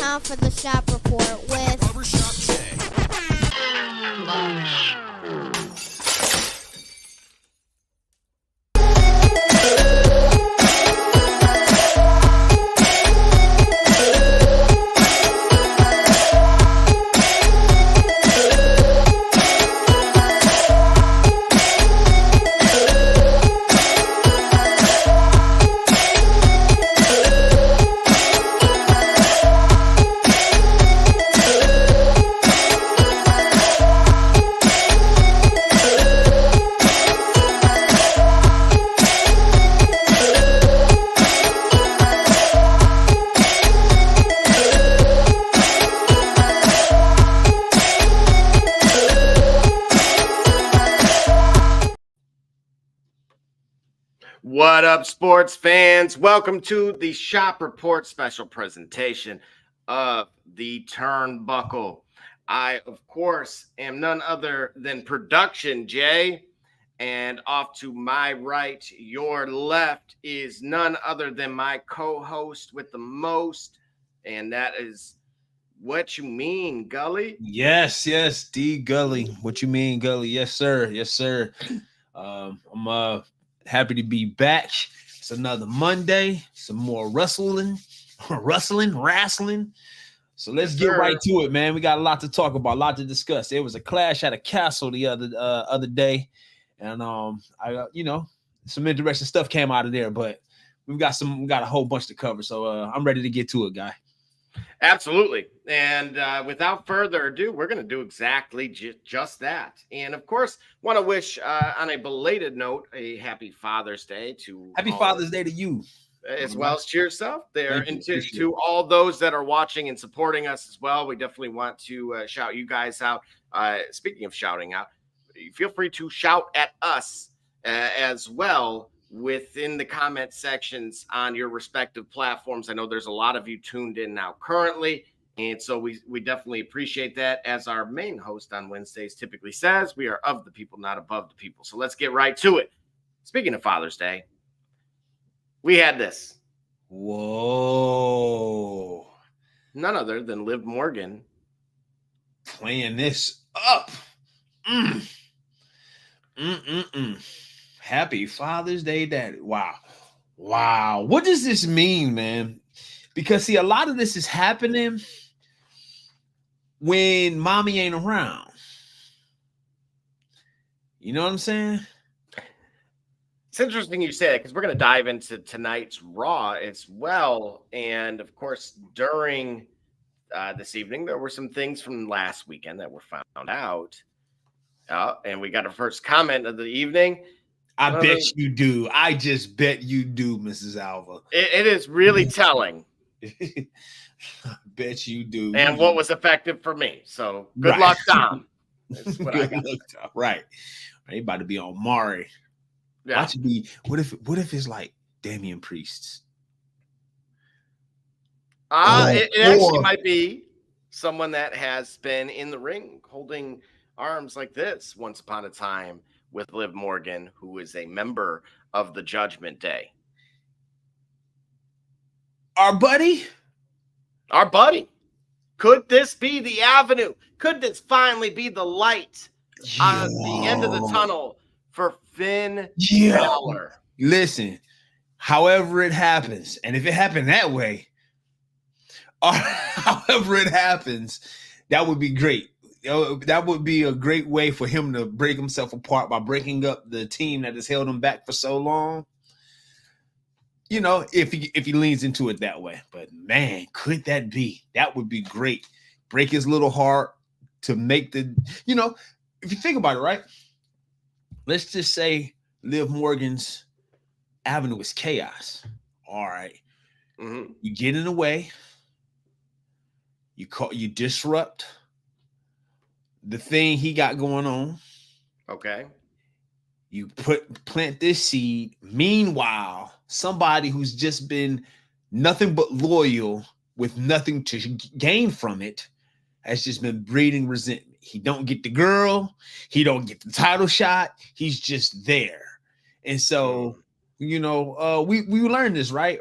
now for the Shop Report with Barbershop Jay. What up, sports fans? Welcome to the Shop Report special presentation of the Turnbuckle. I, of course, am none other than Production Jay, and off to my right, your left, is none other than my co-host with the most, and that is What You Mean, Gully. Yes, D Gully. What you mean, Gully? Yes, sir. I'm happy to be back. It's another Monday. Some more wrestling. So let's get right to it, man. We got a lot to talk about, a lot to discuss. There was a clash at a castle the other day, and some interesting stuff came out of there. But we got a whole bunch to cover. So I'm ready to get to it, guy. Absolutely. And without further ado, we're going to do exactly just that. And of course, want to wish on a belated note, a happy Father's Day to Father's Day to you. As well as to yourself there. Thank And to all those that are watching and supporting us as well. We definitely want to shout you guys out. Speaking of shouting out, feel free to shout at us as well within the comment sections on your respective platforms. I know there's a lot of you tuned in now currently, and so we definitely appreciate that. As our main host on Wednesdays typically says, we are of the people, not above the people. So let's get right to it. Speaking of Father's Day, we had this. Whoa. None other than Liv Morgan playing this up. Happy Father's Day, Daddy. Wow. What does this mean, man? Because, see, a lot of this is happening when mommy ain't around. You know what I'm saying? It's interesting you say that, because we're going to dive into tonight's Raw as well. And, of course, during this evening, there were some things from last weekend that were found out. And we got our first comment of the evening. I bet you do. I just bet you do, Mrs. Alva. It is really telling. I bet you do. And what was effective for me. So good luck, Dom. That's what I got. Right. They about to be on Mari. Yeah. Watch it be. What if it's like Damian Priest? It actually might be someone that has been in the ring holding arms like this once upon a time with Liv Morgan, who is a member of the Judgment Day. Our buddy. Could this be the avenue? Could this finally be the light on the end of the tunnel for Finn Balor? Listen, however it happens, and if it happened that way, or however it happens, that would be great. That would be a great way for him to break himself apart by breaking up the team that has held him back for so long. You know, if he leans into it that way. But man, could that be? That would be great. Break his little heart to make the, if you think about it, right? Let's just say Liv Morgan's avenue is chaos. All right. Mm-hmm. You get in the way. You disrupt the thing he got going on. Okay. You plant this seed. Meanwhile, somebody who's just been nothing but loyal with nothing to gain from it has just been breeding resentment. He don't get the girl. He don't get the title shot. He's just there. And so, we learned this, right?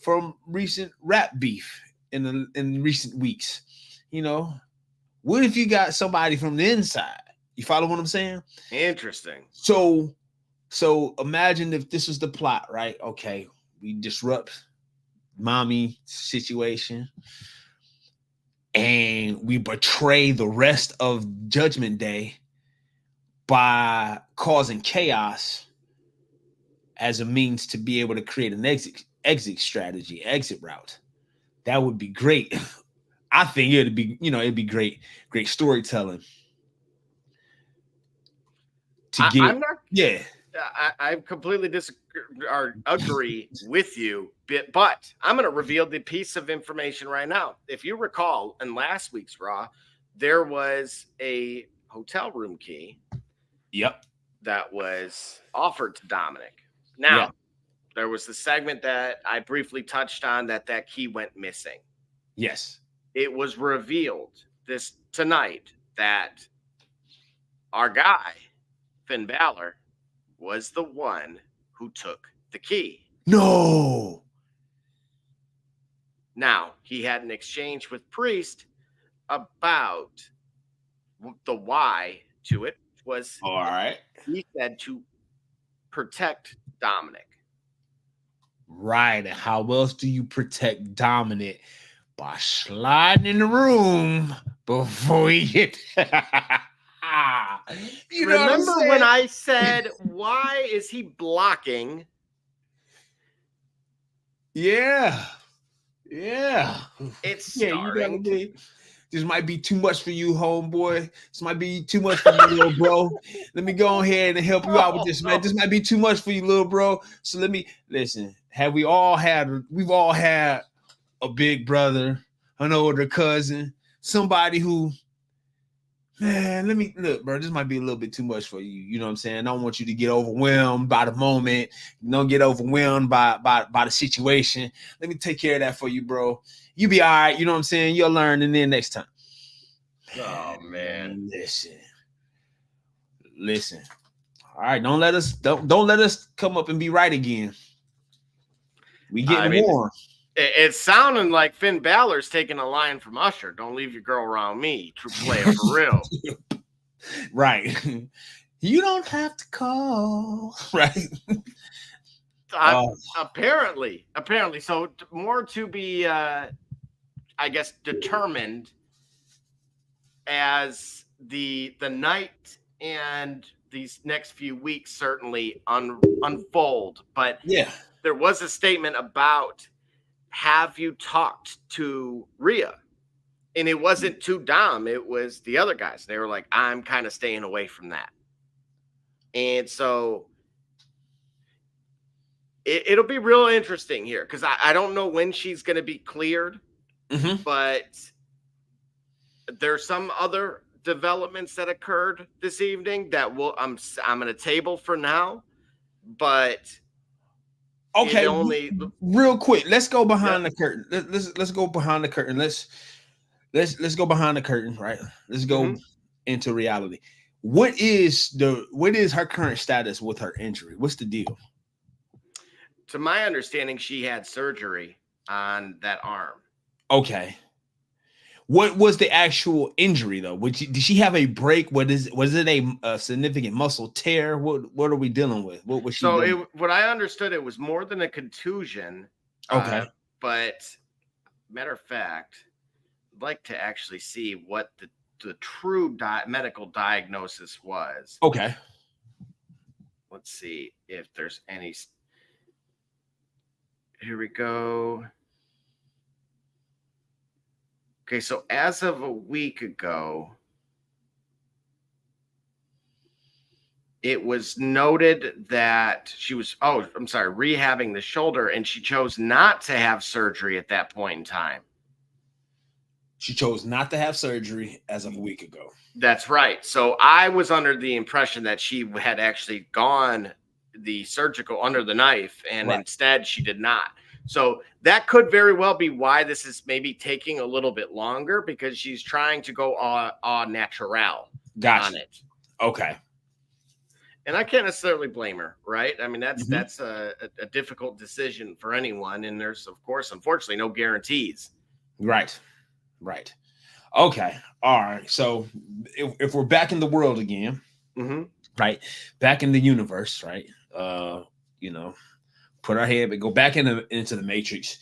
From recent rap beef. in recent weeks. You know, what if you got somebody from the inside? You follow what I'm saying? Interesting. So imagine if this was the plot, right? Okay, we disrupt mommy situation and we betray the rest of Judgment Day by causing chaos as a means to be able to create an exit strategy, exit route. That would be great. I think it'd be great storytelling. I'm not. Yeah. I completely disagree or agree with you, but I'm going to reveal the piece of information right now. If you recall, in last week's Raw, there was a hotel room key. Yep. That was offered to Dominic. Now, there was the segment that I briefly touched on that key went missing. Yes. It was revealed tonight that our guy, Finn Balor, was the one who took the key. No. Now, he had an exchange with Priest about the why to it. Was all right. He said to protect Dominic. Right. And how else do you protect Dominic? By sliding in the room before he get. You remember when I said, why is he blocking? Yeah. It's starting. This might be too much for you, homeboy. This might be too much for you, little bro. Let me go ahead and help you out with this, man. This might be too much for you, little bro. So let me listen. We've all had a big brother, an older cousin, somebody who, man, let me look, bro. This might be a little bit too much for you. You know what I'm saying? I don't want you to get overwhelmed by the moment. Don't get overwhelmed by the situation. Let me take care of that for you, bro. You be all right. You know what I'm saying? You'll learn, and then next time. Oh man, listen. All right, don't let us come up and be right again. We getting warm. It's sounding like Finn Balor's taking a line from Usher. Don't leave your girl around me. True player for real. Right. You don't have to call. Right. Apparently. So more to be, I guess, determined as the night and these next few weeks certainly unfold. But yeah, there was a statement about, have you talked to Rhea? And it wasn't to Dom, it was the other guys. They were like, I'm kind of staying away from that. And so it'll be real interesting here because I don't know when she's going to be cleared, but there's some other developments that occurred this evening that I'm going to table for now, but okay, real quick, let's go behind the curtain. Let's go behind the curtain. Let's go behind the curtain, right? Let's go into reality. What is her current status with her injury? What's the deal? To my understanding, she had surgery on that arm. Okay. What was the actual injury though? Did she have a break? Was it a significant muscle tear? What are we dealing with? What was she doing? What I understood, it was more than a contusion. Okay. But matter of fact, I'd like to actually see what the true medical diagnosis was. Okay. Let's see if there's any. Here we go. Okay, so as of a week ago, it was noted that she was, rehabbing the shoulder, and she chose not to have surgery at that point in time. She chose not to have surgery as of a week ago. That's right. So I was under the impression that she had actually gone the surgical under the knife, and instead she did not. So that could very well be why this is maybe taking a little bit longer, because she's trying to go au natural on it. Okay. And I can't necessarily blame her, right? I mean, that's a difficult decision for anyone. And there's, of course, unfortunately, no guarantees Right. Okay. All right. So if we're back in the world again, right? Back in the universe, right? You know, put our head, but go back into the matrix.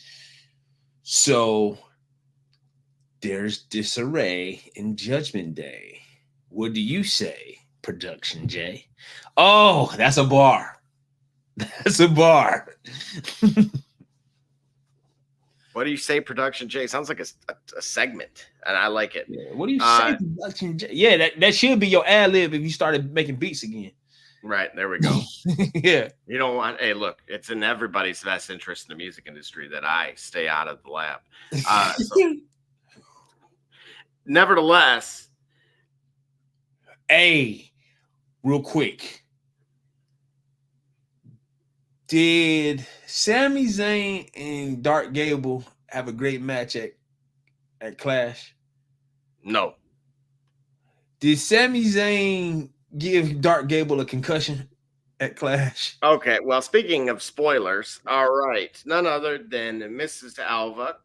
So there's disarray in Judgment Day. What do you say, Production J? Oh, that's a bar. That's a bar. What do you say, Production J? Sounds like a segment, and I like it. Yeah, what do you say, Production J? Yeah, that should be your ad lib if you started making beats again. Right, there we go. Yeah. You don't want, hey, look, it's in everybody's best interest in the music industry that I stay out of the lab. Nevertheless, hey, real quick. Did Sami Zayn and Dark Gable have a great match at Clash? No. Did Sami Zayn give Dark Gable a concussion at Clash? Okay, well, speaking of spoilers, all right, none other than Mrs. Alva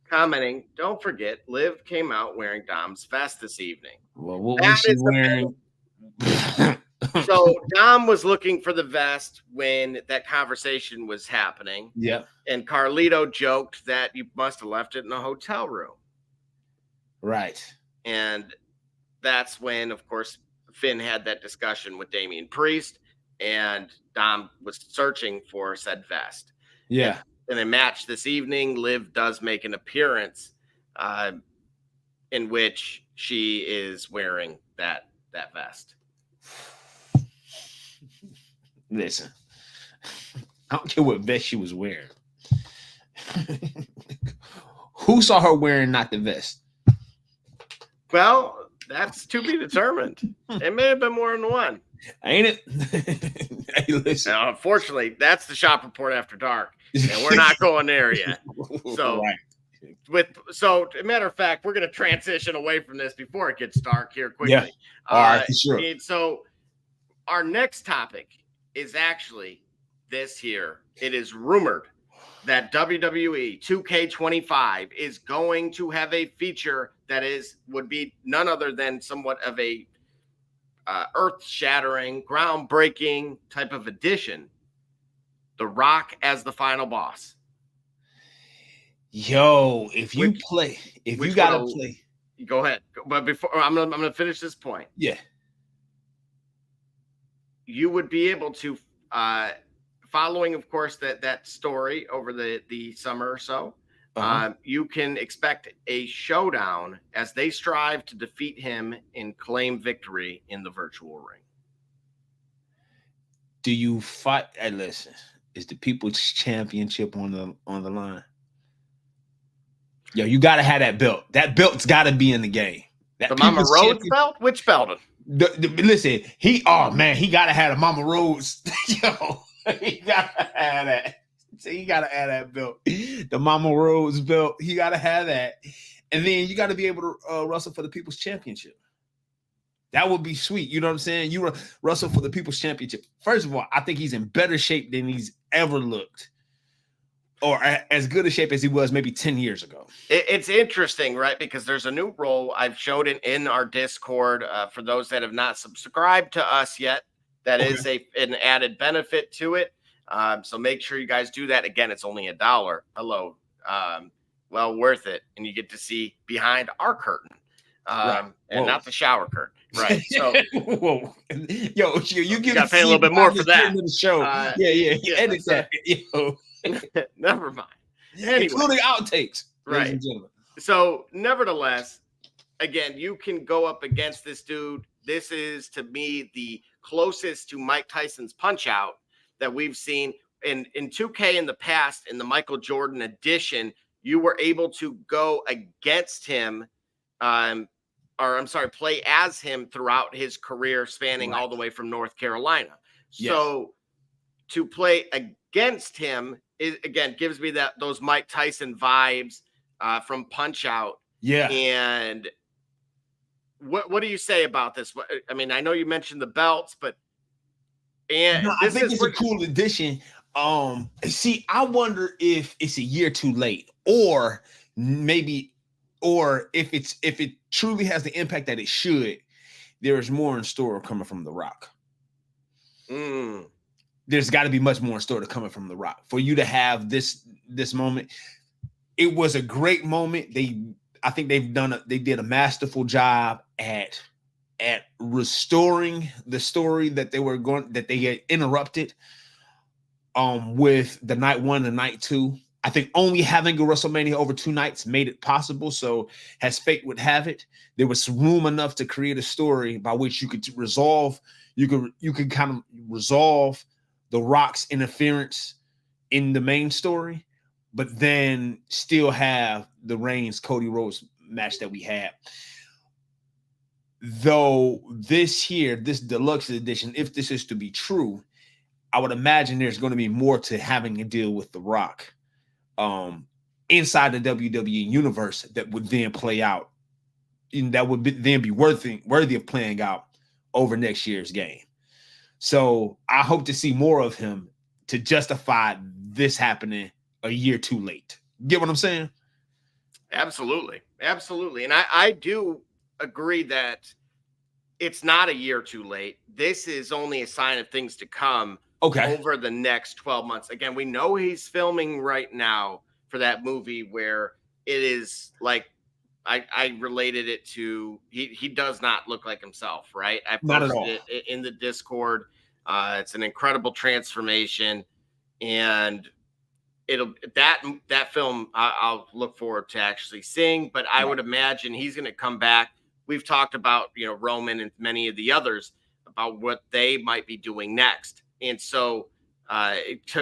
commenting, don't forget, Liv came out wearing Dom's vest this evening. Well, what was she wearing? So Dom was looking for the vest when that conversation was happening. Yeah. And Carlito joked that you must have left it in a hotel room. Right. And that's when, of course, Finn had that discussion with Damian Priest, and Dom was searching for said vest. Yeah. In a match this evening, Liv does make an appearance in which she is wearing that vest. Listen, I don't care what vest she was wearing. Who saw her wearing not the vest? Well, that's to be determined. It may have been more than one. Ain't it? Hey, listen. Now, unfortunately, that's the Shop Report After Dark, and we're not going there yet. So, right. as a matter of fact, we're going to transition away from this before it gets dark here quickly. Yeah. All right, for sure. So, our next topic is actually this here. It is rumored that WWE 2K25 is going to have a feature that would be none other than somewhat of a earth-shattering, groundbreaking type of addition. The Rock as the final boss. Yo, if you gotta play, go ahead. But before I'm gonna finish this point. Yeah. You would be able to, following, of course, that story over the summer or so, you can expect a showdown as they strive to defeat him and claim victory in the virtual ring. Do you fight? Hey, listen, is the People's Championship on the line? Yo, you gotta have that belt. That belt's gotta be in the game. That the Mama Rhodes belt? Which belt? Listen, he gotta have a Mama Rhodes. Yo, he gotta have that. So he gotta have that belt. The Mama Rhodes belt. He gotta have that. And then you gotta be able to wrestle for the People's Championship. That would be sweet. You know what I'm saying? You wrestle for the People's Championship. First of all, I think he's in better shape than he's ever looked. Or as good a shape as he was maybe 10 years ago. It's interesting, right? Because there's a new role I've showed it in our Discord for those that have not subscribed to us yet. That is an added benefit to it. So make sure you guys do that. Again, it's only $1. Hello. Well worth it. And you get to see behind our curtain and not the shower curtain. Right. So, whoa. Yo, you got to pay a little bit more for that. The show. Yeah. Edit that. Yo. Never mind. Anyway, including outtakes, right? So, nevertheless, again, you can go up against this dude. This is, to me, the closest to Mike Tyson's Punch Out that we've seen in 2K in the past. In the Michael Jordan edition, you were able to go against him, play as him throughout his career, spanning all the way from North Carolina. Yes. So, to play against him, it again gives me those Mike Tyson vibes from Punch Out. Yeah. And what do you say about this? I mean, I know you mentioned the belts, but I think it's a cool addition. See, I wonder if it's a year too late, or maybe, or if it truly has the impact that it should, there is more in store coming from The Rock. There's got to be much more in store coming from The Rock for you to have this moment. It was a great moment. I think they did a masterful job at restoring the story that they had interrupted with the night 1 and night 2. I think only having a WrestleMania over 2 nights made it possible. So as fate would have it, there was room enough to create a story by which you could resolve. You could kind of resolve The Rock's interference in the main story, but then still have the Reigns Cody Rhodes match that we had. Though this deluxe edition, if this is to be true, I would imagine there's going to be more to having to deal with The Rock inside the WWE universe that would then play out, and that would then be worthy of playing out over next year's game. So I hope to see more of him to justify this happening a year too late. Get what I'm saying? Absolutely. And I do agree that it's not a year too late. This is only a sign of things to come over the next 12 months. Again, we know he's filming right now for that movie where it is like, I related it to, he does not look like himself, right? I posted it in the Discord. It's an incredible transformation, and that film I'll look forward to actually seeing, but I would imagine he's going to come back. We've talked about, Roman and many of the others about what they might be doing next. And so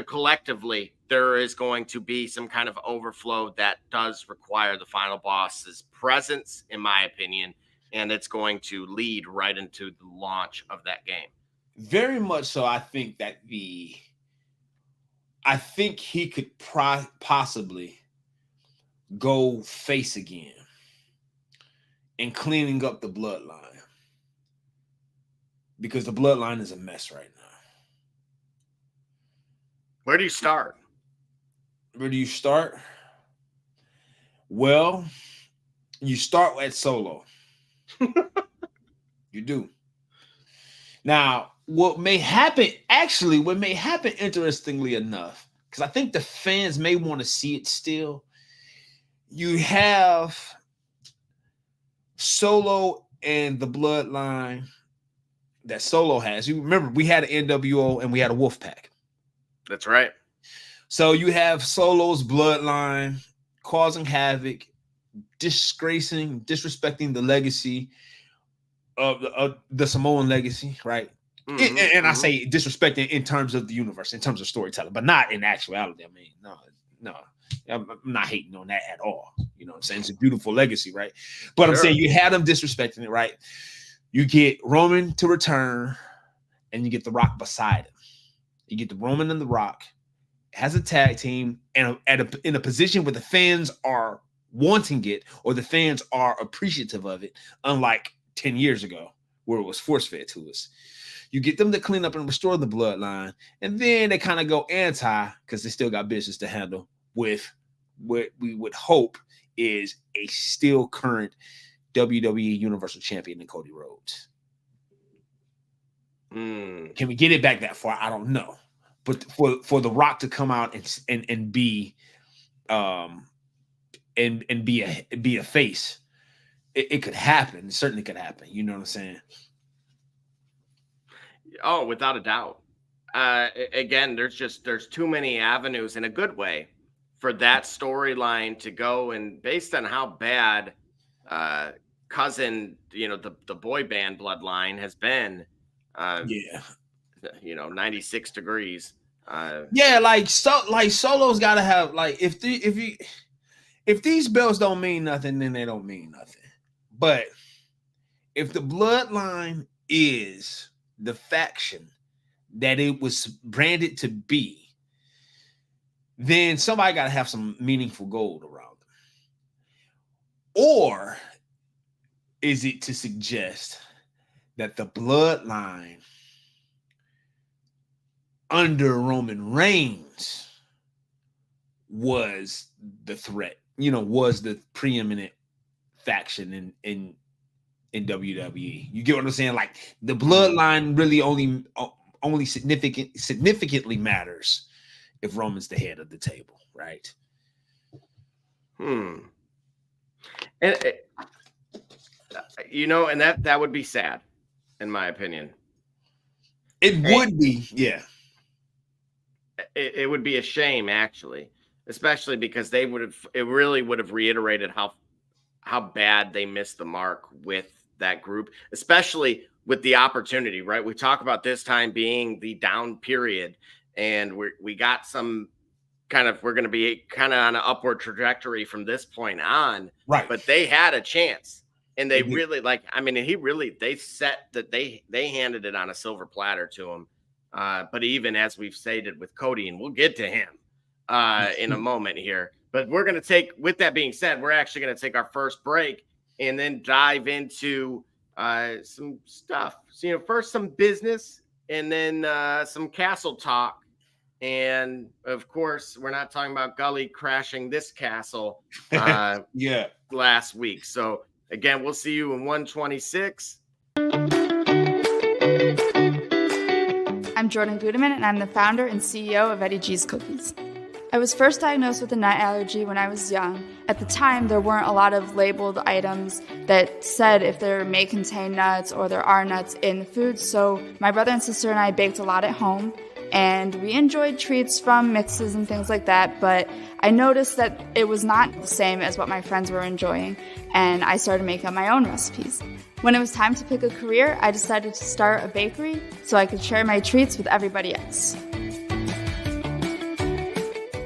collectively, there is going to be some kind of overflow that does require the final boss's presence, in my opinion, and it's going to lead right into the launch of that game. Very much so. I think he could possibly go face again and cleaning up the bloodline, because the bloodline is a mess right now. Where do you start? Well, you start at Solo. You do. Now, what may happen, interestingly enough, because I think the fans may want to see it still, you have Solo and the bloodline that Solo has. You remember, we had an NWO and we had a Wolfpack. That's right. So you have Solo's bloodline causing havoc, disrespecting the legacy of the Samoan legacy, right? I say disrespecting in terms of the universe, in terms of storytelling, but not in actuality. I mean, no, I'm not hating on that at all. You know what I'm saying? It's a beautiful legacy, right? But I'm saying you had them disrespecting it, right? You get Roman to return, and you get The Rock beside him. You get the Roman and The Rock as a tag team, and in a position where the fans are wanting it, or the fans are appreciative of it, unlike 10 years ago where it was force-fed to us. You get them to clean up and restore the bloodline, and then they kind of go anti because they still got business to handle with what we would hope is a still current WWE Universal Champion in Cody Rhodes. Can we get it back that far? I don't know. But for The Rock to come out and be a face, it could happen. It certainly could happen. You know what I'm saying? Oh, without a doubt. Again, there's too many avenues in a good way for that storyline to go. And based on how bad cousin, the boy band bloodline has been, 96 degrees. Like Solo's got to have, like, if these belts don't mean nothing, then they don't mean nothing. But if the bloodline is the faction that it was branded to be, then somebody got to have some meaningful gold around them. Or is it to suggest that the bloodline under Roman Reigns was the threat was the preeminent faction in WWE. You get what I'm saying? Like the bloodline really only significantly matters if Roman's the head of the table, right? And and that would be sad, in my opinion. It would be, yeah. It would be a shame, actually, especially because it really would have reiterated how bad they missed the mark with that group, especially with the opportunity, right? We talk about this time being the down period, and we got some we're going to be kind of on an upward trajectory from this point on, right? But they had a chance, and they really they set that they handed it on a silver platter to him. But even as we've stated with Cody, and we'll get to him in a moment here, but we're going to with that being said, we're actually going to take our first break and then dive into some stuff. So, first some business, and then some castle talk. And of course, we're not talking about Gully crashing this castle last week. So again, we'll see you in 126. I'm Jordan Gudeman, and I'm the founder and CEO of Eddie G's Cookies. I was first diagnosed with a nut allergy when I was young. At the time, there weren't a lot of labeled items that said if there may contain nuts or there are nuts in the food, so my brother and sister and I baked a lot at home, and we enjoyed treats from mixes and things like that, but I noticed that it was not the same as what my friends were enjoying, and I started making up my own recipes. When it was time to pick a career, I decided to start a bakery so I could share my treats with everybody else.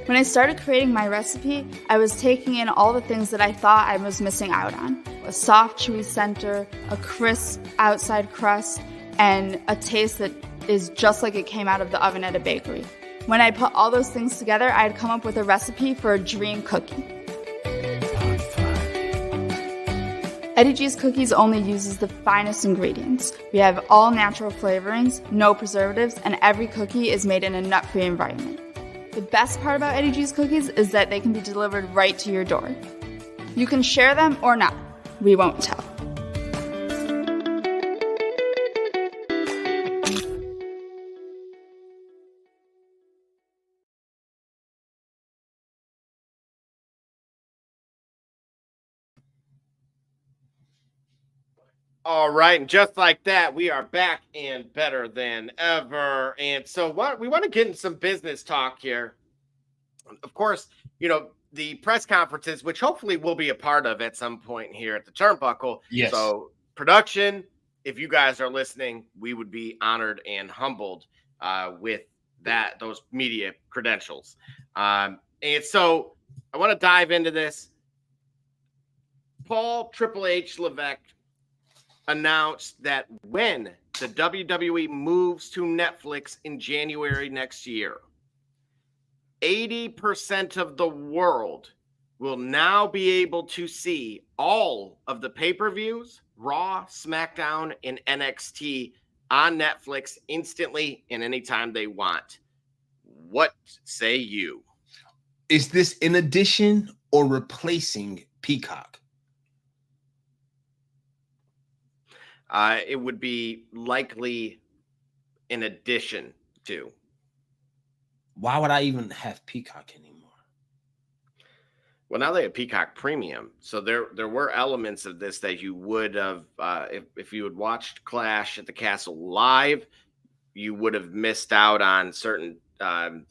When I started creating my recipe, I was taking in all the things that I thought I was missing out on. A soft, chewy center, a crisp outside crust, and a taste that is just like it came out of the oven at a bakery. When I put all those things together, I had come up with a recipe for a dream cookie. Eddie G's Cookies only uses the finest ingredients. We have all natural flavorings, no preservatives, and every cookie is made in a nut-free environment. The best part about Eddie G's Cookies is that they can be delivered right to your door. You can share them or not. We won't tell. All right, and just like that, we are back and better than ever. And so we want to get into some business talk here. Of course, the press conferences, which hopefully we'll be a part of at some point here at the Turnbuckle. Yes. So production, if you guys are listening, we would be honored and humbled with those media credentials. And so I want to dive into this. Paul Triple H Levesque announced that when the WWE moves to Netflix in January next year, 80% of the world will now be able to see all of the pay-per-views, Raw, SmackDown, and NXT on Netflix instantly and anytime they want. What say you? Is this in addition or replacing Peacock? It would be likely in addition to. Why would I even have Peacock anymore? Well, now they have Peacock Premium. So there were elements of this that you would have, if you had watched Clash at the Castle live, you would have missed out on certain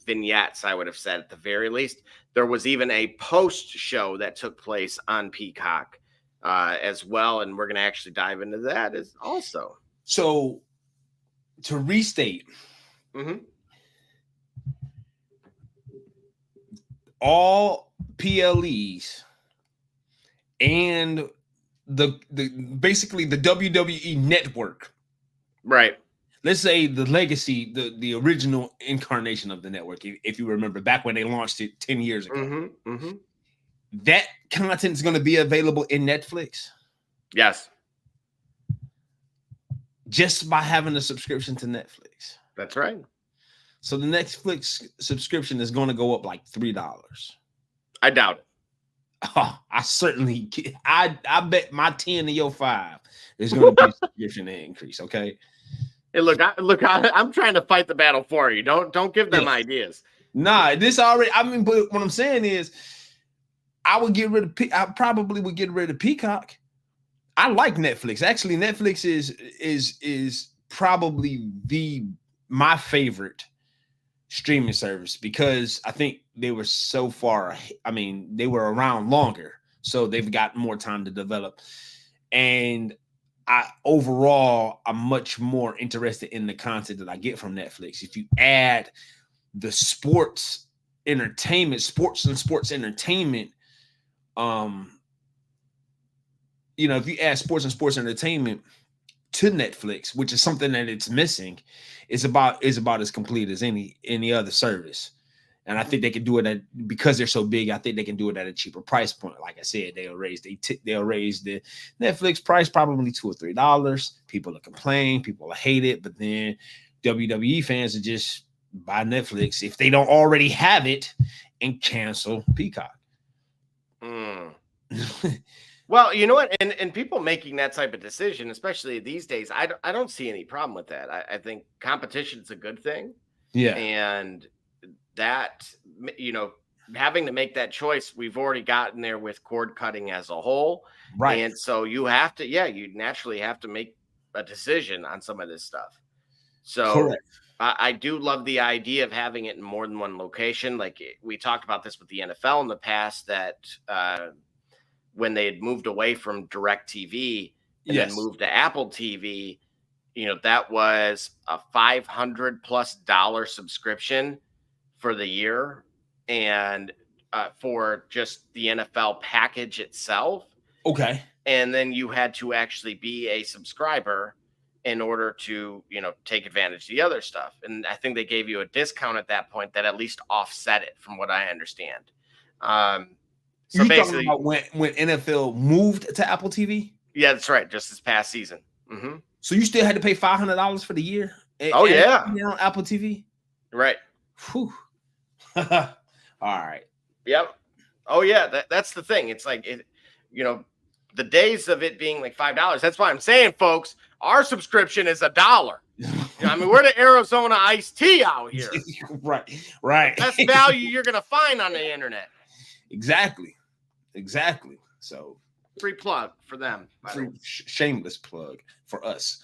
vignettes, I would have said at the very least. There was even a post show that took place on Peacock as well. And we're going to actually dive into that as also. So to restate, all PLEs and the basically the WWE network, right? Let's say the legacy, the original incarnation of the network, if you remember back when they launched it 10 years ago. That content is going to be available in Netflix. Yes. Just by having a subscription to Netflix. That's right. So the Netflix subscription is going to go up like $3. I doubt it. Oh, I bet my 10 to your 5 is going to be a subscription increase. Okay. Hey, I'm trying to fight the battle for you. Don't give them ideas. Nah, this already. I mean, but what I'm saying is, I probably would get rid of Peacock. I like Netflix. Actually, Netflix is probably my favorite streaming service because I think they were so far. I mean, they were around longer, so they've got more time to develop. And I'm much more interested in the content that I get from Netflix. If you add the sports and sports entertainment, if you add sports and sports entertainment to Netflix, which is something that it's missing, is about as complete as any other service. And I think they can do it because they're so big. I think they can do it at a cheaper price point. Like I said, they'll raise the Netflix price probably $2 or $3. People will complain, people will hate it, but then WWE fans are just buy Netflix if they don't already have it and cancel Peacock. Well, you know what? And people making that type of decision, especially these days, I don't see any problem with that. I think competition is a good thing. Yeah. And that, having to make that choice, we've already gotten there with cord cutting as a whole. Right. And so you naturally have to make a decision on some of this stuff. So correct. I do love the idea of having it in more than one location. Like we talked about this with the NFL in the past, that when they had moved away from DirecTV and then moved to Apple TV, that was a $500+ subscription for the year, and for just the NFL package itself. Okay. And then you had to actually be a subscriber in order to, take advantage of the other stuff. And I think they gave you a discount at that point that at least offset it, from what I understand. So you're talking about when NFL moved to Apple TV? Yeah, that's right. Just this past season. Mm-hmm. So you still had to pay $500 for the year? On Apple TV? Right. Whew. All right. Yep. Oh yeah, that's the thing. It's like the days of it being like $5. That's why I'm saying, folks, our subscription is $1. I mean, we're the Arizona iced tea out here. Right. That's value you're gonna find on the internet. Exactly. So free plug for them. Shameless plug for us.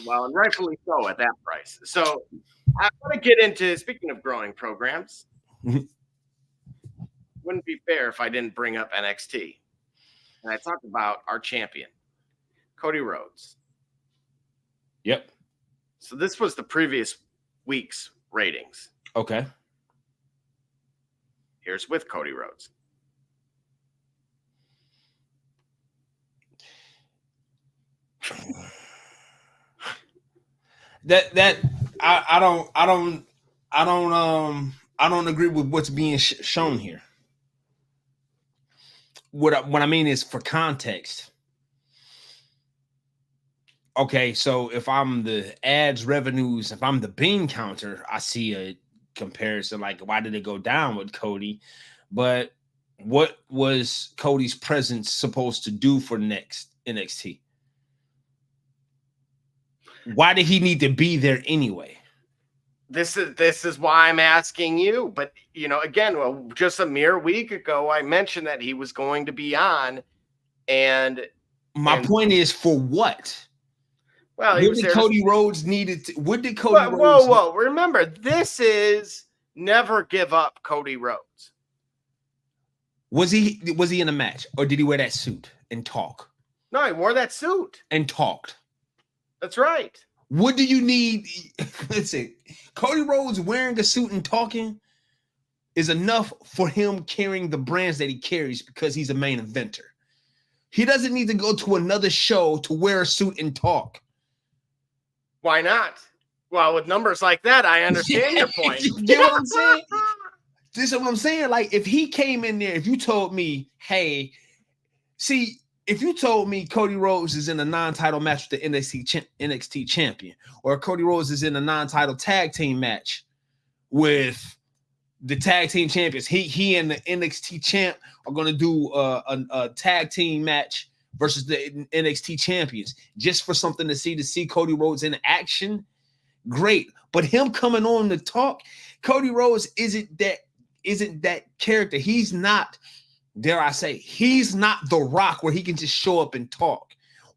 Well, and rightfully so at that price. So I want to get into, speaking of growing programs, wouldn't be fair if I didn't bring up NXT. And I talked about our champion, Cody Rhodes. Yep. So this was the previous week's ratings. Okay. Here's with Cody Rhodes. I don't agree with what's being shown here. What I mean is, for context. Okay, so if I'm the ads revenues, if I'm the bean counter, I see a comparison. Like, why did it go down with Cody? But what was Cody's presence supposed to do for next NXT? Why did he need to be there anyway? This is why I'm asking you. But again, just a mere week ago, I mentioned that he was going to be on, and my point is, for what? Well, what did Cody Rhodes needed? What did Cody Rhodes? Whoa! Remember, this is never give up Cody Rhodes. Was he in a match, or did he wear that suit and talk? No, he wore that suit and talked. That's right. What do you need? Listen, Cody Rhodes wearing a suit and talking is enough for him carrying the brands that he carries, because he's a main eventer. He doesn't need to go to another show to wear a suit and talk. Why not? Well, with numbers like that, I understand your point. You get what I'm saying? This is what I'm saying. Like, if he came in there, if you told me, hey, see, if you told me Cody Rhodes is in a non-title match with the NXT champion, or Cody Rhodes is in a non-title tag team match with the tag team champions. He and the NXT champ are going to do a tag team match versus the NXT champions, just for something to see Cody Rhodes in action. Great, but him coming on to talk, Cody Rhodes isn't that character. He's not, dare I say, he's not The Rock where he can just show up and talk,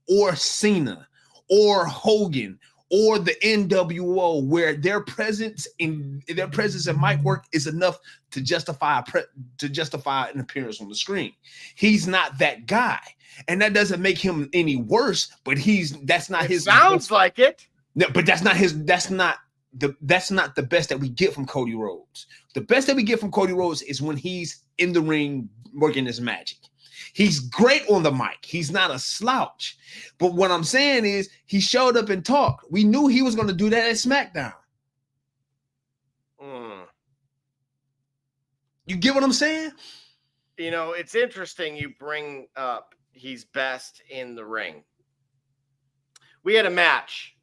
or Cena, or Hogan, or the NWO, where their presence and mic work is enough to justify an appearance on the screen. He's not that guy, and that doesn't make him any worse. But that's not his. Sounds like it. No, but that's not his. That's not the best that we get from Cody Rhodes. The best that we get from Cody Rhodes is when he's in the ring working his magic. He's great on the mic. He's not a slouch. But what I'm saying is he showed up and talked. We knew he was going to do that at SmackDown. You get what I'm saying? You know, it's interesting you bring up he's best in the ring. We had a match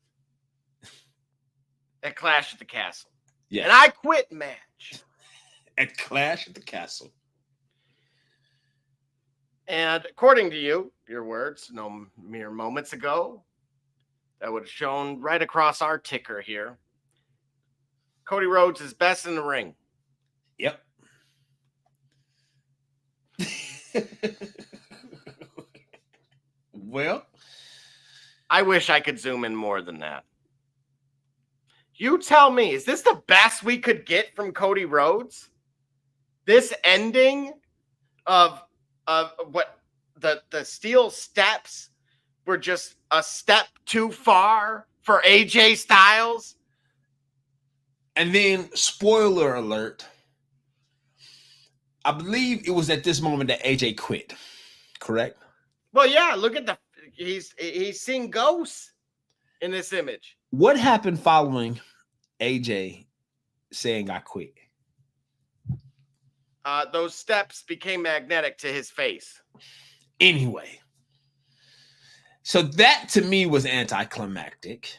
at Clash at the Castle. Yeah. And I quit match. At Clash at the Castle. And according to you, your words, no mere moments ago, that would have shown right across our ticker here. Cody Rhodes is best in the ring. Yep. Well, I wish I could zoom in more than that. You tell me, is this the best we could get from Cody Rhodes? This ending of what the steel steps were just a step too far for AJ Styles? And then, spoiler alert, I believe it was at this moment that AJ quit, correct? Well, yeah, look at he's seeing ghosts in this image. What happened following AJ saying I quit? Those steps became magnetic to his face. Anyway, so that to me was anticlimactic,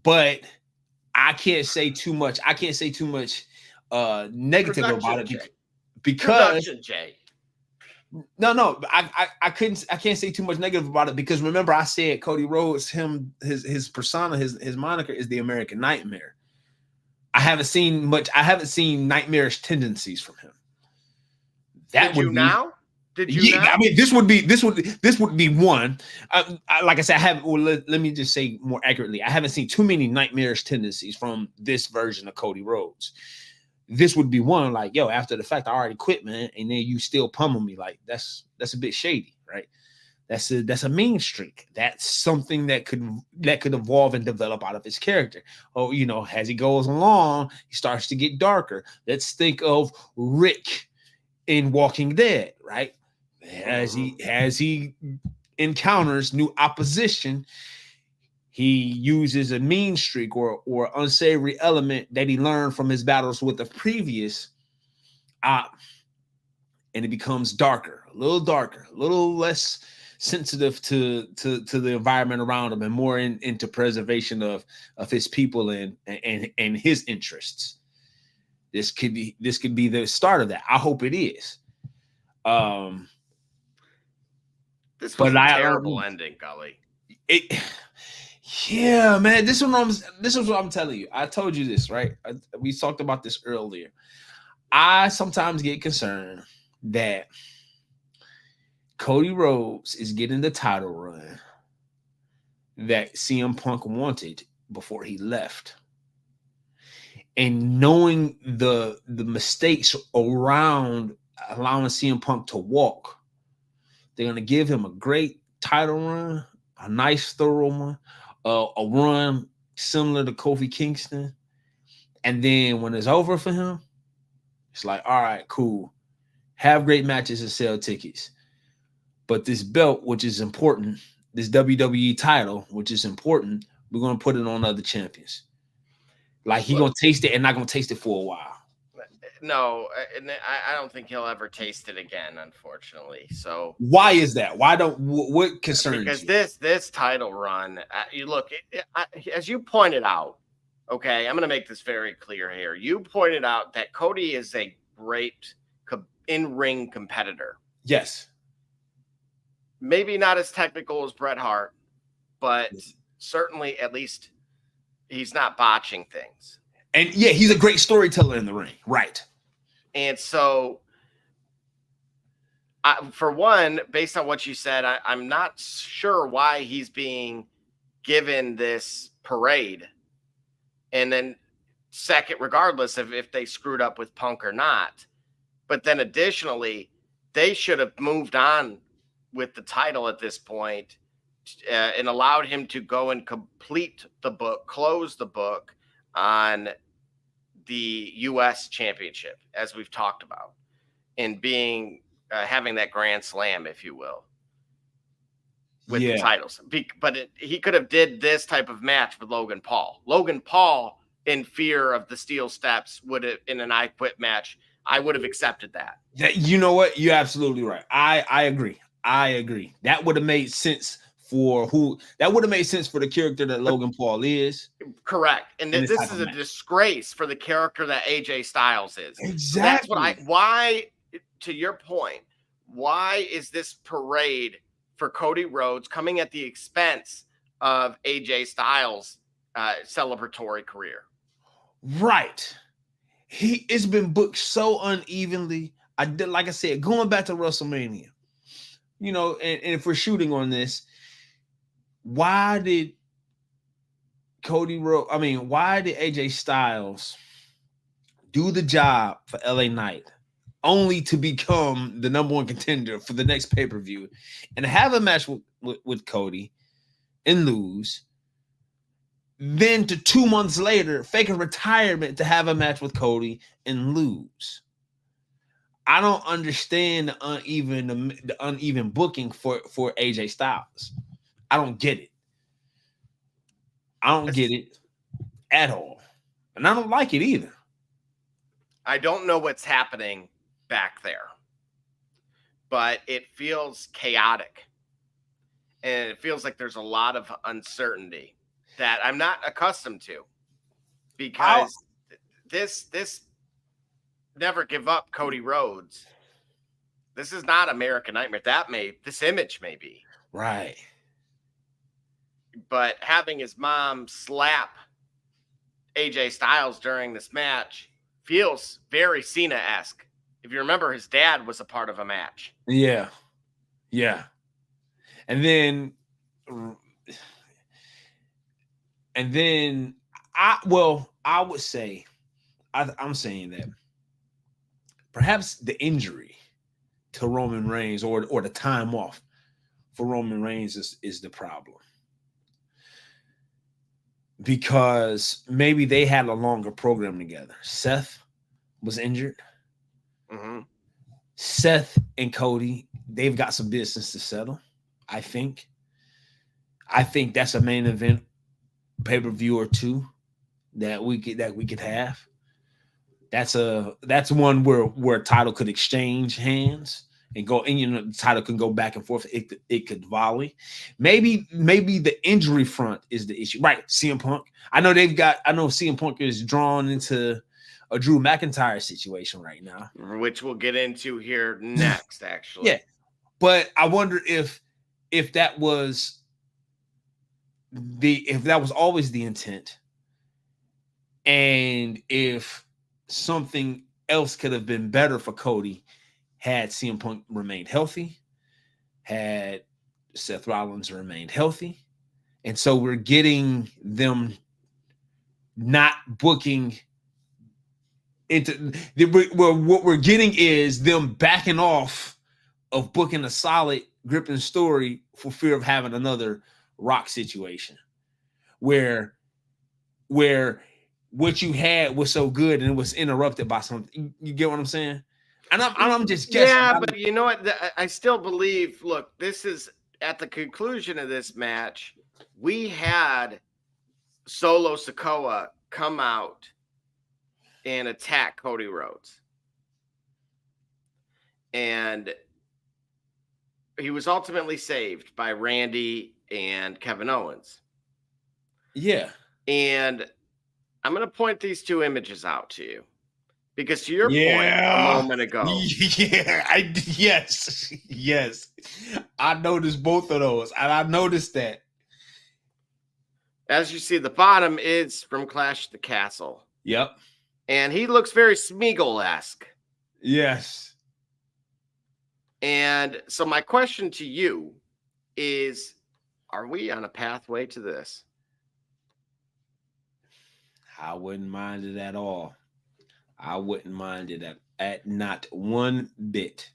but I can't say too much. I can't say too much negative about it because no, I can't say too much negative about it because remember I said Cody Rhodes, his persona, his moniker is the American Nightmare. I haven't seen much. I haven't seen nightmarish tendencies from him. Did you now? I mean, this would be one. Like I said, I haven't. Well, let me just say more accurately. I haven't seen too many nightmarish tendencies from this version of Cody Rhodes. This would be one. Like, yo, after the fact, I already quit, man, and then you still pummel me. Like, that's a bit shady, right? That's a mean streak. That's something that could evolve and develop out of his character. Oh, you know, as he goes along, he starts to get darker. Let's think of Rick in Walking Dead, right? As he encounters new opposition, he uses a mean streak or unsavory element that he learned from his battles with the previous op, and it becomes darker, a little less sensitive to the environment around him and more into preservation of his people and his interests. This could be the start of that. I hope it is. This was a terrible ending, Gully. Yeah, man. This is what I'm telling you. I told you this, right? We talked about this earlier. I sometimes get concerned that Cody Rhodes is getting the title run that CM Punk wanted before he left. And knowing the mistakes around allowing CM Punk to walk, they're going to give him a great title run, a nice thorough one, a run similar to Kofi Kingston. And then when it's over for him, it's like, all right, cool. Have great matches and sell tickets. But this belt, which is important, this WWE title, which is important, we're going to put it on other champions. Like he's going to taste it and not going to taste it for a while. No, I don't think he'll ever taste it again, unfortunately. So why is that? What concerns you? Because this title run, you look, as you pointed out, Okay, I'm going to make this very clear here. You pointed out that Cody is a great in-ring competitor. Yes. Maybe not as technical as Bret Hart, but certainly at least he's not botching things. And yeah, he's a great storyteller in the ring. Right. And so, for one, based on what you said, I'm not sure why he's being given this parade. And then second, regardless of if they screwed up with Punk or not. But then additionally, they should have moved on with the title at this point and allowed him to go and complete the book, close the book on the U.S. Championship, as we've talked about, and being having that Grand Slam, if you will, with the titles. But he could have did this type of match with Logan Paul. Logan Paul, in fear of the steel steps, would have, in an I Quit match, I would have accepted that. You know what? You're absolutely right. I agree. That would have made sense for the character that Logan Paul is. Correct. And this is a disgrace for the character that AJ Styles is. Exactly. So that's why, to your point, why is this parade for Cody Rhodes coming at the expense of AJ Styles' celebratory career? Right. It's been booked so unevenly. Like I said, going back to WrestleMania, and if we're shooting on this, why did AJ Styles do the job for LA Knight only to become the number one contender for the next pay-per-view and have a match with Cody and lose? Then to 2 months later, fake a retirement to have a match with Cody and lose. I don't understand the uneven booking for AJ Styles. I don't get it. I don't get it at all. And I don't like it either. I don't know what's happening back there, but it feels chaotic. And it feels like there's a lot of uncertainty that I'm not accustomed to, because this never give up Cody Rhodes. This is not American Nightmare. This image may be. Right. But having his mom slap AJ Styles during this match feels very Cena-esque. If you remember, his dad was a part of a match. Yeah. Yeah. And then I would say, I'm saying that perhaps the injury to Roman Reigns or the time off for Roman Reigns is the problem. Because maybe they had a longer program together. Seth was injured. Mm-hmm. Seth and Cody, they've got some business to settle, I think. I think that's a main event pay-per-view or two that we could have. That's one where a title could exchange hands and go, and the title can go back and forth. It could volley. Maybe the injury front is the issue. Right, CM Punk. I know CM Punk is drawn into a Drew McIntyre situation right now, which we'll get into here next, actually. Yeah. But I wonder if that was always the intent, and if something else could have been better for Cody had CM Punk remained healthy, had Seth Rollins remained healthy. And so we're getting them not booking into what we're getting is them backing off of booking a solid gripping story for fear of having another Rock situation where what you had was so good and it was interrupted by something. You get what I'm saying? And I'm just guessing. Yeah, but you know what? I still believe, look, this is at the conclusion of this match, we had Solo Sikoa come out and attack Cody Rhodes. And he was ultimately saved by Randy and Kevin Owens. Yeah. And I'm going to point these two images out to you because to your point Yeah. a moment ago, yes. I noticed both of those, and I noticed that. as you see, the bottom is from Clash at the Castle. Yep. And he looks very Smeagol-esque. Yes. And so my question to you is, are we on a pathway to this? I wouldn't mind it at all. I wouldn't mind it at not one bit.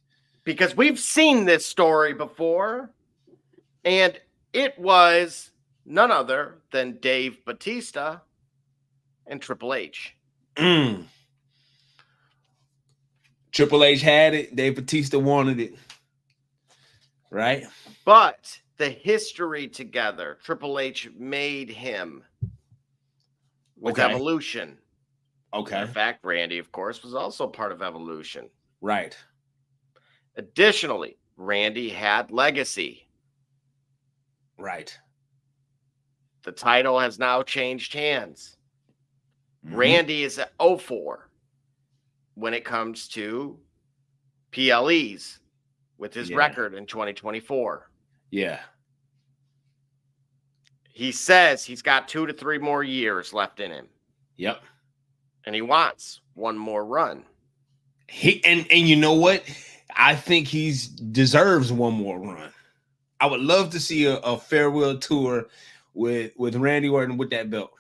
Because we've seen this story before, and it was none other than Dave Bautista and Triple H. Triple H had it. Dave Bautista wanted it. Right? But the history together, Triple H made him with Evolution. Okay. In fact, Randy, of course, was also part of Evolution. Right. Additionally, Randy had Legacy. Right. The title has now changed hands. Randy is at 0-4 when it comes to PLEs with his record in 2024. Yeah. He says he's got 2 to 3 more years left in him. Yep. And he wants one more run. And you know what? I think he deserves one more run. I would love to see a farewell tour with Randy Orton with that belt.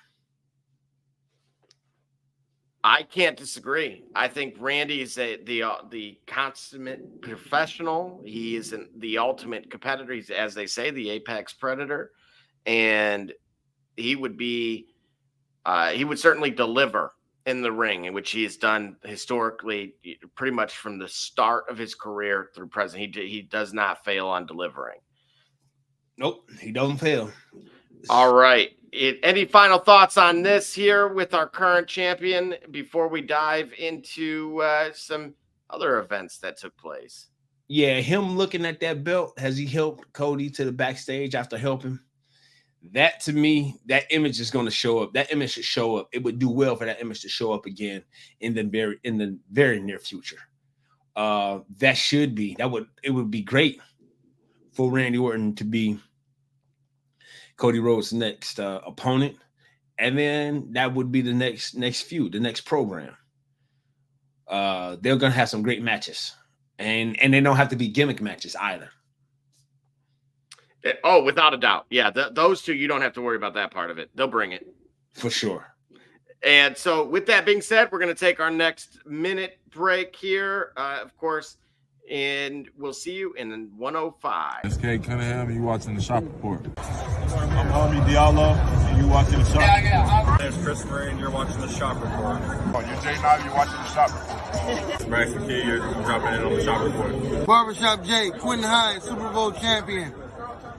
I can't disagree. I think Randy is the consummate professional. He is the ultimate competitor. He's, as they say, the apex predator, and he would certainly deliver in the ring, in which he has done historically, pretty much from the start of his career through present. He does not fail on delivering. Nope, he don't fail. All right. Any final thoughts on this here with our current champion before we dive into some other events that took place? Yeah, him looking at that belt, has he helped Cody to the backstage after helping? That, to me, that image is going to show up. That image should show up. It would do well for that image to show up again in the very near future. It would be great for Randy Orton to be Cody Rhodes' next opponent, and then that would be the next feud, the next program. They're gonna have some great matches, and they don't have to be gimmick matches either. Oh, without a doubt, yeah. Those two, you don't have to worry about that part of it. They'll bring it for sure. And so, with that being said, we're gonna take our next minute break here, of course. And we'll see you in 105. It's Kate Cunningham, and you watching the Shop Report. I'm Homie Diallo, and you watching the Shop Report. My name's Chris Murray, and you're watching the Shop Report. Oh, you're Jay Knight, you're watching the Shop Report. Braxton Key, you're dropping in on the Shop Report. Barbershop Jay, Quentin Hines, Super Bowl champion.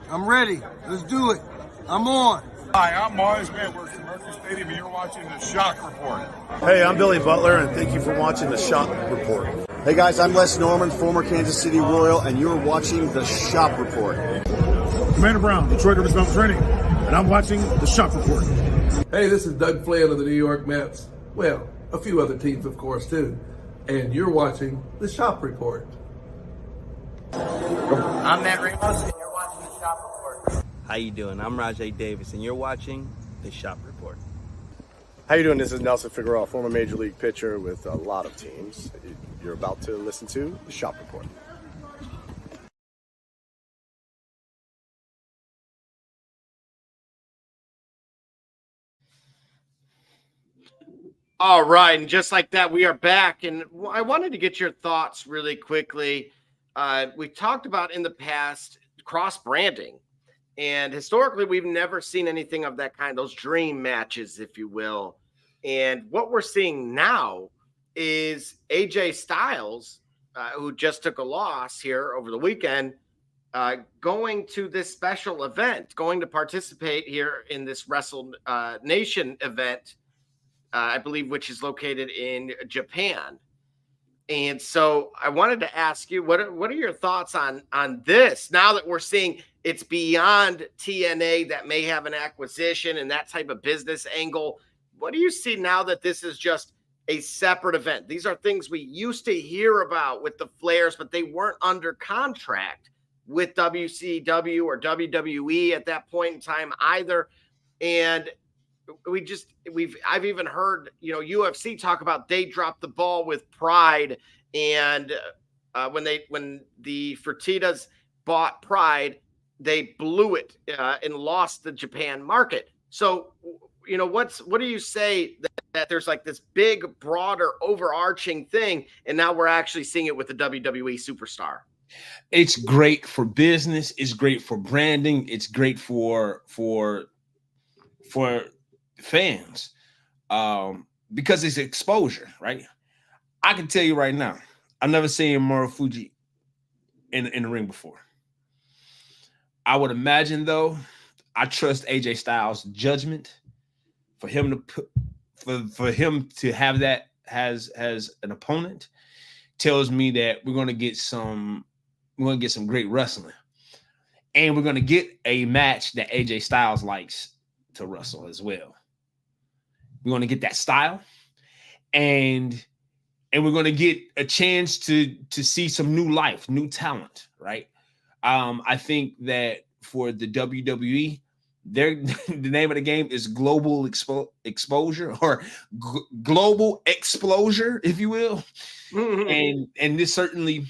I'm ready. Let's do it. I'm on. Hi, I'm Mars Man. We're from Murphy Stadium, and you're watching the Shock Report. Hey, I'm Billy Butler, and thank you for watching the Shop Report. Hey guys, I'm Les Norman, former Kansas City Royal, and you're watching the Shop Report. Commander Brown, Detroit Rivers Mountain Training, and I'm watching the Shop Report. Hey, this is Doug Flynn of the New York Mets. Well, a few other teams, of course, too. And you're watching the Shop Report. I'm Matt Ramos, and you're watching the Shop Report. How you doing? I'm Rajay Davis, and you're watching the Shop Report. How you doing? This is Nelson Figueroa, former Major League pitcher with a lot of teams. You're about to listen to the Shop Report. All right, and just like that, we are back. And I wanted to get your thoughts really quickly. We've talked about in the past cross-branding. And historically, we've never seen anything of that kind, those dream matches, if you will. And what we're seeing now is AJ Styles, who just took a loss here over the weekend, going to this special event, going to participate here in this Wrestle Nation event, I believe, which is located in Japan. And so I wanted to ask you, what are your thoughts on this now that we're seeing it's beyond TNA that may have an acquisition and that type of business angle? what do you see now that this is just a separate event? These are things we used to hear about with the Flairs, but they weren't under contract with WCW or WWE at that point in time either. And I've even heard, UFC talk about they dropped the ball with Pride. And when the Fertittas bought Pride, they blew it and lost the Japan market. So, what do you say that there's like this big, broader, overarching thing, and now we're actually seeing it with the WWE superstar? It's great for business. It's great for branding. It's great for fans, because it's exposure, right? I can tell you right now, I've never seen Marufuji in the ring before. I would imagine, though, I trust AJ Styles' judgment for him to put for him to have that as an opponent. Tells me that we're going to get some great wrestling, and we're going to get a match that AJ Styles likes to wrestle as well. We're going to get that style, and we're going to get a chance to see some new life, new talent, right? I think that for the WWE, the name of the game is global exposure, or global exposure, if you will. And this certainly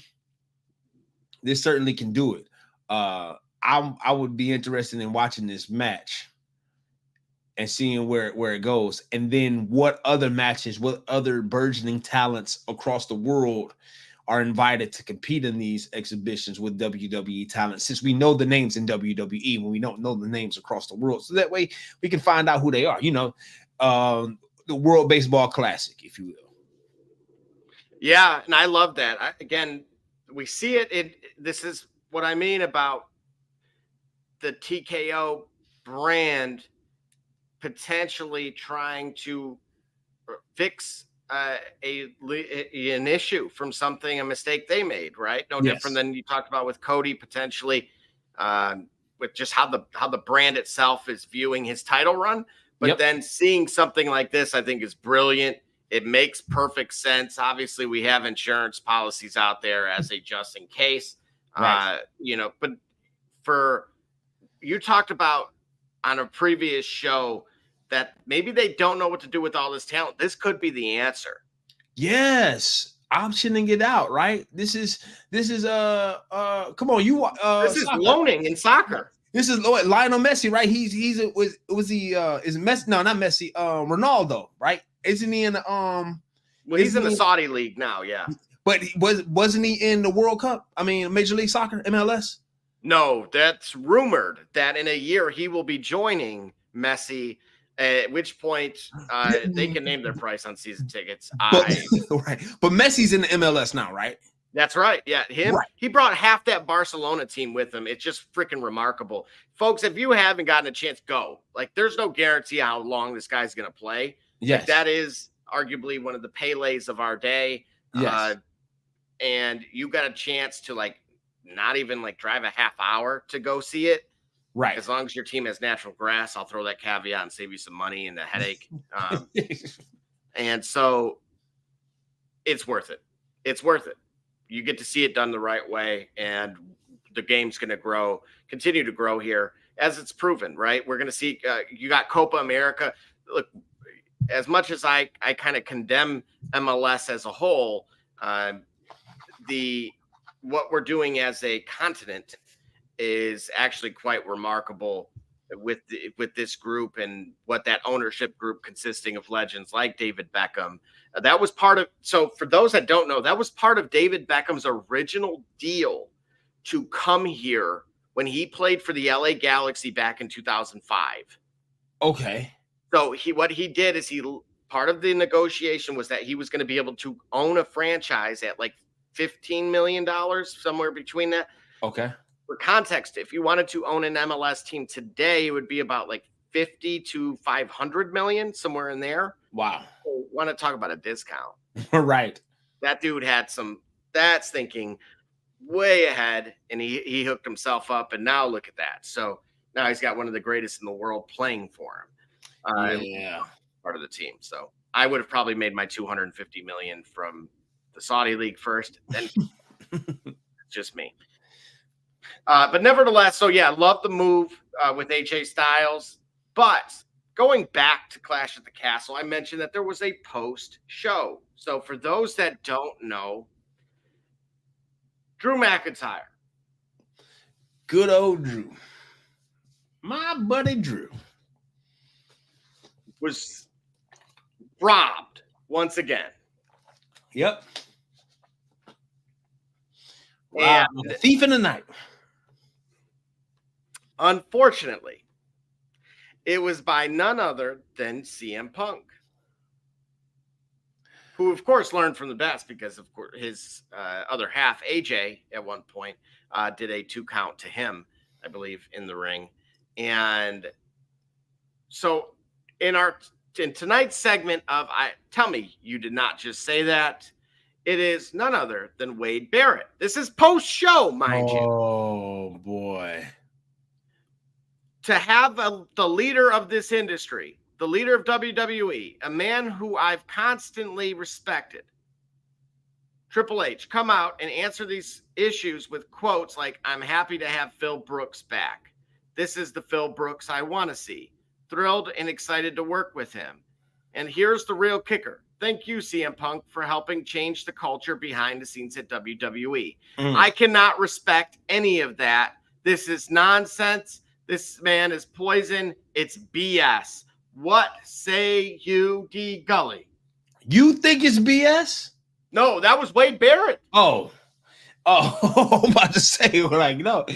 can do it. I would be interested in watching this match and seeing where it goes, and then what other matches, what other burgeoning talents across the world are invited to compete in these exhibitions with WWE talent, since we know the names in WWE when we don't know the names across the world. So that way we can find out who they are, the World Baseball Classic, if you will. Yeah, and I love that. Again, we see it. This is what I mean about the TKO brand potentially trying to fix an issue from a mistake they made, right? No different than you talked about with Cody potentially, with just how the brand itself is viewing his title run. But then seeing something like this, I think, is brilliant. It makes perfect sense. Obviously, we have insurance policies out there as a just in case, right. But you talked about on a previous show that maybe they don't know what to do with all this talent. This could be the answer. Yes, optioning it out, right? This is come on, you this is loaning in soccer. This is Lionel Messi, right? Is Messi? No, not Messi. Ronaldo, right? Isn't he in the Well, he's in the Saudi league now, yeah. But wasn't he in the World Cup? I mean, Major League Soccer, MLS? No, that's rumored that in a year he will be joining Messi. At which point they can name their price on season tickets. Right. But Messi's in the MLS now, right? That's right. Yeah. He brought half that Barcelona team with him. It's just freaking remarkable. Folks, if you haven't gotten a chance, go. Like, there's no guarantee how long this guy's going to play. Yes. Like, that is arguably one of the Pelés of our day. Yes. And you got a chance to, not even, drive a half hour to go see it. Right. As long as your team has natural grass, I'll throw that caveat and save you some money and a headache. And so it's worth it. It's worth it. You get to see it done the right way, and the game's going to continue to grow here as it's proven, right? We're going to see you got Copa America. Look, as much as I kind of condemn MLS as a whole, what we're doing as a continent is actually quite remarkable with this group and what that ownership group consisting of legends like David Beckham. That was part of, so for those that don't know, that was part of David Beckham's original deal to come here when he played for the LA Galaxy back in 2005. Okay. So what he did is part of the negotiation was that he was going to be able to own a franchise at $15 million, somewhere between that. Okay. For context, if you wanted to own an MLS team today, it would be about 50 to 500 million, somewhere in there. Wow. So, want to talk about a discount? Right. That dude had that's thinking way ahead, and he hooked himself up, and now look at that. So now he's got one of the greatest in the world playing for him. Yeah. part of the team. So I would have probably made my $250 million from the Saudi League first, then just me. But nevertheless, so yeah, love the move with AJ Styles. But going back to Clash at the Castle, I mentioned that there was a post-show. So for those that don't know, Drew McIntyre. Good old Drew. My buddy Drew. Was robbed once again. Yep. And the thief in the night. Unfortunately, it was by none other than CM Punk, who, of course, learned from the best because, of course, his other half, AJ, at one point, did a 2 count to him, I believe, in the ring. And so in tonight's segment of Tell Me You Did Not Just Say That, it is none other than Wade Barrett. This is post-show, mind you. Oh, boy. To have the leader of this industry, the leader of WWE, a man who I've constantly respected, Triple H, come out and answer these issues with quotes like, "I'm happy to have Phil Brooks back. This is the Phil Brooks I want to see. Thrilled and excited to work with him. And here's the real kicker. Thank you, CM Punk, for helping change the culture behind the scenes at WWE." I cannot respect any of that. This is nonsense. This man is poison. It's BS. What say you, D. Gully? You think it's BS? No, that was Wade Barrett. Oh, I'm about to say, like, no,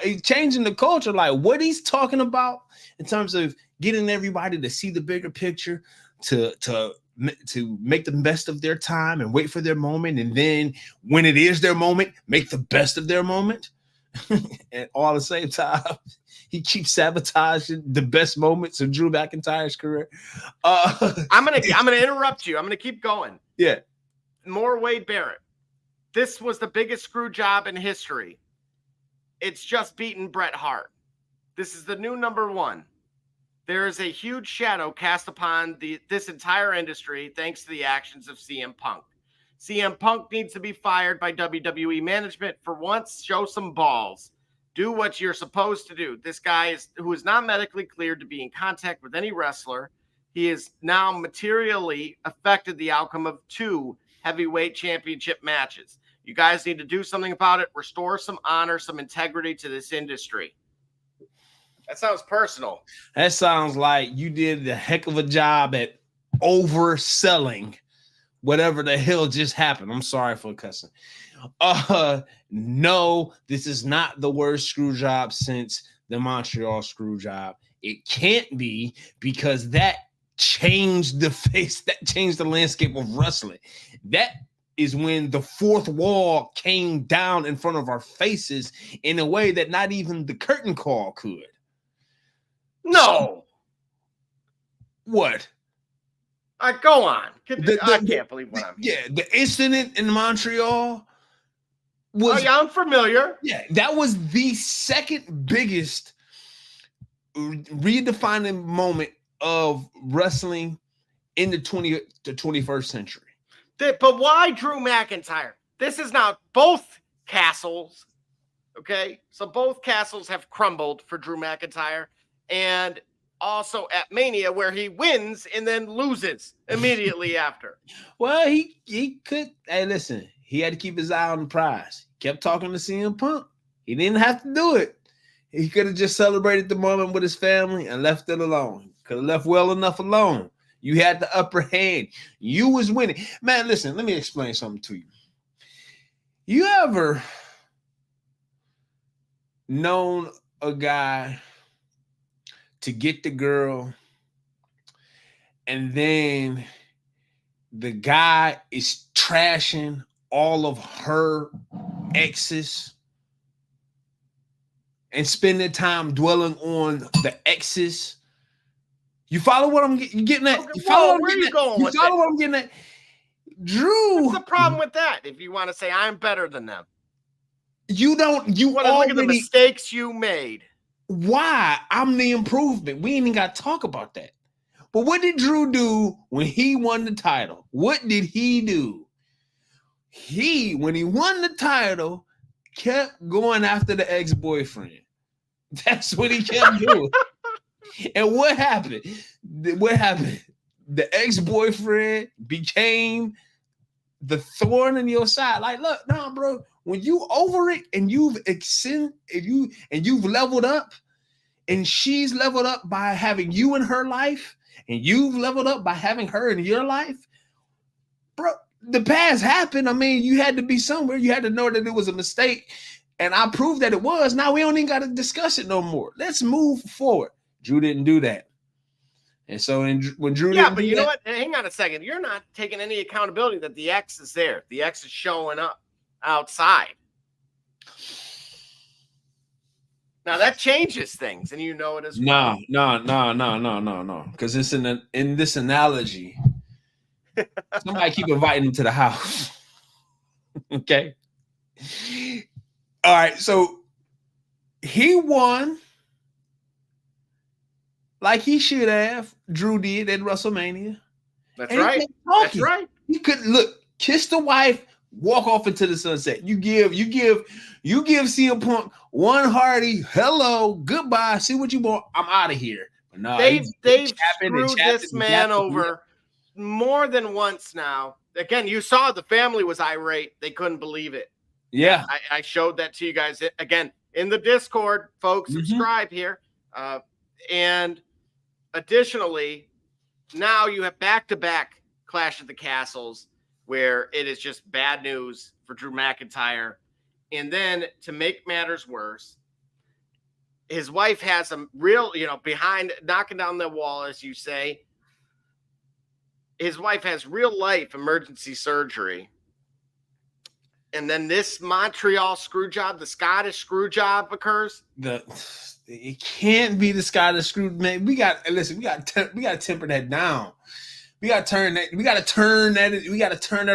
he's changing the culture. Like, what he's talking about in terms of getting everybody to see the bigger picture, to make the best of their time and wait for their moment, and then when it is their moment, make the best of their moment. And all at the same time, he keeps sabotaging the best moments of Drew McIntyre's career. I'm gonna interrupt you. I'm gonna keep going. Yeah. More Wade Barrett. This was the biggest screw job in history. It's just beaten Bret Hart. This is the new number 1. There is a huge shadow cast upon this entire industry thanks to the actions of CM Punk. CM Punk needs to be fired by WWE management. For once, show some balls. Do what you're supposed to do. This guy who is not medically cleared to be in contact with any wrestler. He has now materially affected the outcome of 2 heavyweight championship matches. You guys need to do something about it. Restore some honor, some integrity to this industry. That sounds personal. That sounds like you did a heck of a job at overselling whatever the hell just happened. I'm sorry for cussing. No, this is not the worst screw job since the Montreal screw job. It can't be, because that changed the landscape of wrestling. That is when the fourth wall came down in front of our faces in a way that not even the curtain call could. No. What? Go on. I can't believe what I'm hearing. Yeah, the incident in Montreal was... Oh, yeah, I'm familiar. Yeah, that was the second biggest redefining moment of wrestling in the 21st century. But why Drew McIntyre? This is now both castles, okay? So both castles have crumbled for Drew McIntyre, and also at Mania, where he wins and then loses immediately after. Well, he could. Hey, listen, he had to keep his eye on the prize. He kept talking to CM Punk. He didn't have to do it. He could have just celebrated the moment with his family and left it alone. Could have left well enough alone. You had the upper hand. You was winning. Man, listen, let me explain something to you. You ever known a guy to get the girl, and then the guy is trashing all of her exes and spending time dwelling on the exes? You follow what I'm getting at? You follow where are you going with follow what I'm getting at? Drew. What's the problem with that? If you want to say I'm better than them, you want to look at the mistakes you made. Why? I'm the improvement. We ain't even got to talk about that. But what did Drew do when he won the title? What did he do? When he won the title, kept going after the ex-boyfriend. That's what he kept doing. And what happened? The ex-boyfriend became the thorn in your side. Like, look, nah, bro, when you over it and you've leveled up, and she's leveled up by having you in her life, and you've leveled up by having her in your life, bro, the past happened. I mean, you had to be somewhere. You had to know that it was a mistake. And I proved that it was. Now we don't even got to discuss it no more. Let's move forward. Drew didn't do that. And so when Drew yeah, but you know what? Hang on a second. You're not taking any accountability that the ex is there. The ex is showing up outside. Now that changes things, and you know it as well. No. Because it's in this analogy, somebody keep inviting him to the house. Okay. All right. So he won like he should have. Drew did at WrestleMania. That's right. That's right. He could kiss the wife, walk off into the sunset. You give CM Punk one hearty hello, goodbye. See what you want. I'm out of here. But no, they've screwed this man over more than once now. Again, you saw the family was irate. They couldn't believe it. Yeah, I showed that to you guys again in the Discord, folks. Subscribe here, and additionally, now you have back-to-back Clash of the Castles where it is just bad news for Drew McIntyre. And then to make matters worse, his wife has a real, behind knocking down the wall, as you say. His wife has real life emergency surgery. And then this Montreal screw job, the Scottish screw job occurs. It can't be the Scottish screw, man. We got to temper that down. We got to turn that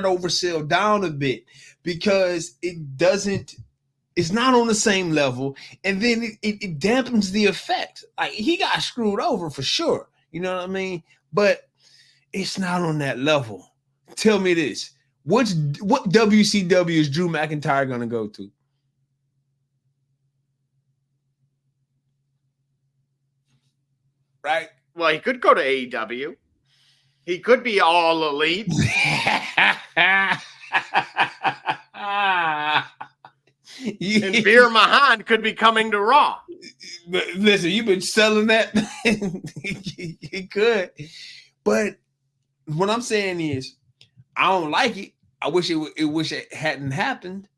oversell down a bit, because it's not on the same level, and then it dampens the effect. Like, he got screwed over for sure. You know what I mean? But it's not on that level. Tell me this. What WCW is Drew McIntyre gonna go to? Right? Well, he could go to AEW. He could be All Elite. And Veer Mahan could be coming to Raw. Listen, you've been selling that. He could. But what I'm saying is, I don't like it. I wish it hadn't happened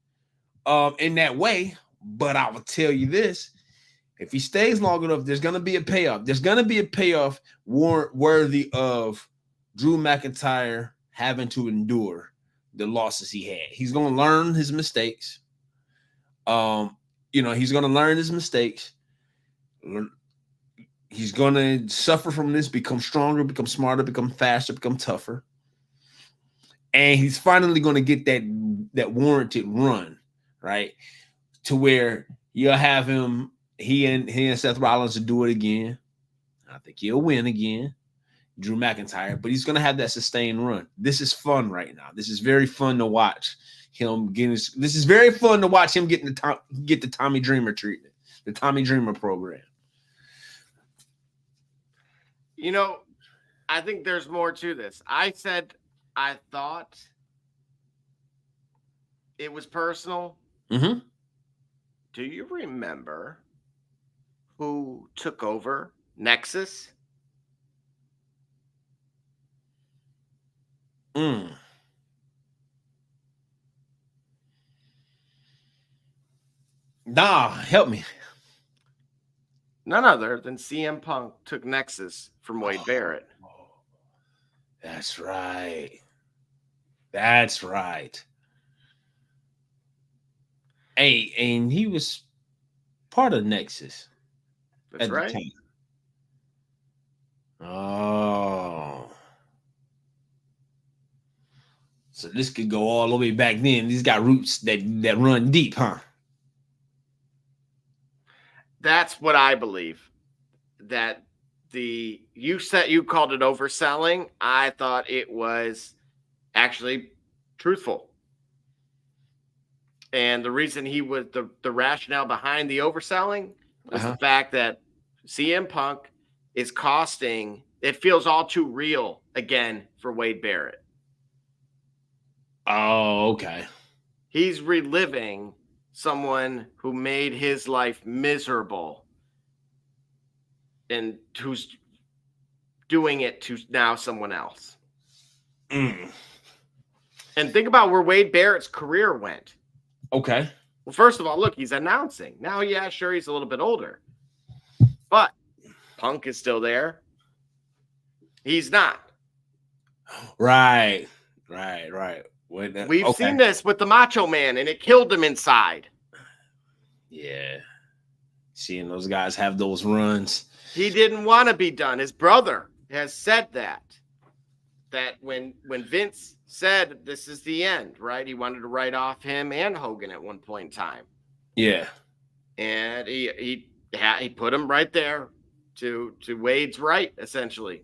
in that way. But I will tell you this. If he stays long enough, there's going to be a payoff. There's going to be a payoff worthy of Drew McIntyre having to endure the losses he had. He's going to learn his mistakes. He's going to learn his mistakes. He's going to suffer from this, become stronger, become smarter, become faster, become tougher. And he's finally going to get that warranted run, right? To where you'll have him, he and Seth Rollins to do it again. I think he'll win again, Drew McIntyre, but he's going to have that sustained run. This is fun right now. This is very fun to watch him this is very fun to watch him get the Tommy Dreamer treatment, the Tommy Dreamer program. I think there's more to this. I said I thought it was personal. Mm-hmm. Do you remember who took over Nexus? Nah, help me. None other than CM Punk took Nexus from Wade Barrett. That's right. That's right. Hey, and he was part of Nexus. That's right. Oh. So this could go all the way back then. These got roots that run deep, huh? That's what I believe. That you called it overselling. I thought it was actually truthful. And the reason he was the rationale behind the overselling was the fact that CM Punk is costing, it feels all too real again for Wade Barrett. Oh, okay. He's reliving someone who made his life miserable and who's doing it to now someone else. Mm. And think about where Wade Barrett's career went. Okay. Well, first of all, look, he's announcing. Now, yeah, sure, he's a little bit older. But Punk is still there. He's not. Right. We've seen this with the Macho Man, and it killed him inside. Yeah. Seeing those guys have those runs. He didn't want to be done. His brother has said that when Vince said this is the end, right? He wanted to write off him and Hogan at one point in time. Yeah. And he put him right there to Wade's right, essentially.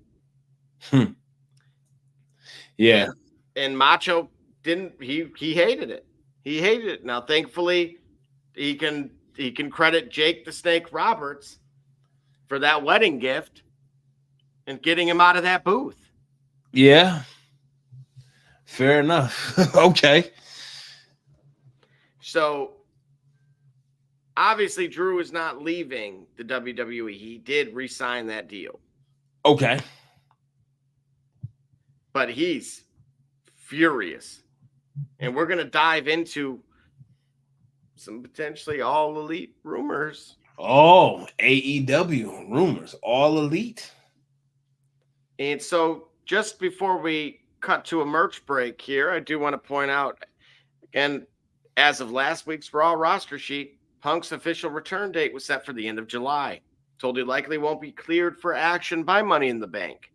Yeah. And Macho he hated it. He hated it. Now, thankfully, he can credit Jake the Snake Roberts for that wedding gift and getting him out of that booth. Yeah. Fair enough. Okay. So obviously Drew is not leaving the WWE. He did re-sign that deal. Okay. But he's furious. And we're going to dive into some potentially all elite rumors. Oh, AEW rumors, all elite. And so just before we cut to a merch break here, I do want to point out, again, as of last week's Raw roster sheet, Punk's official return date was set for the end of July. Told he likely won't be cleared for action by Money in the Bank.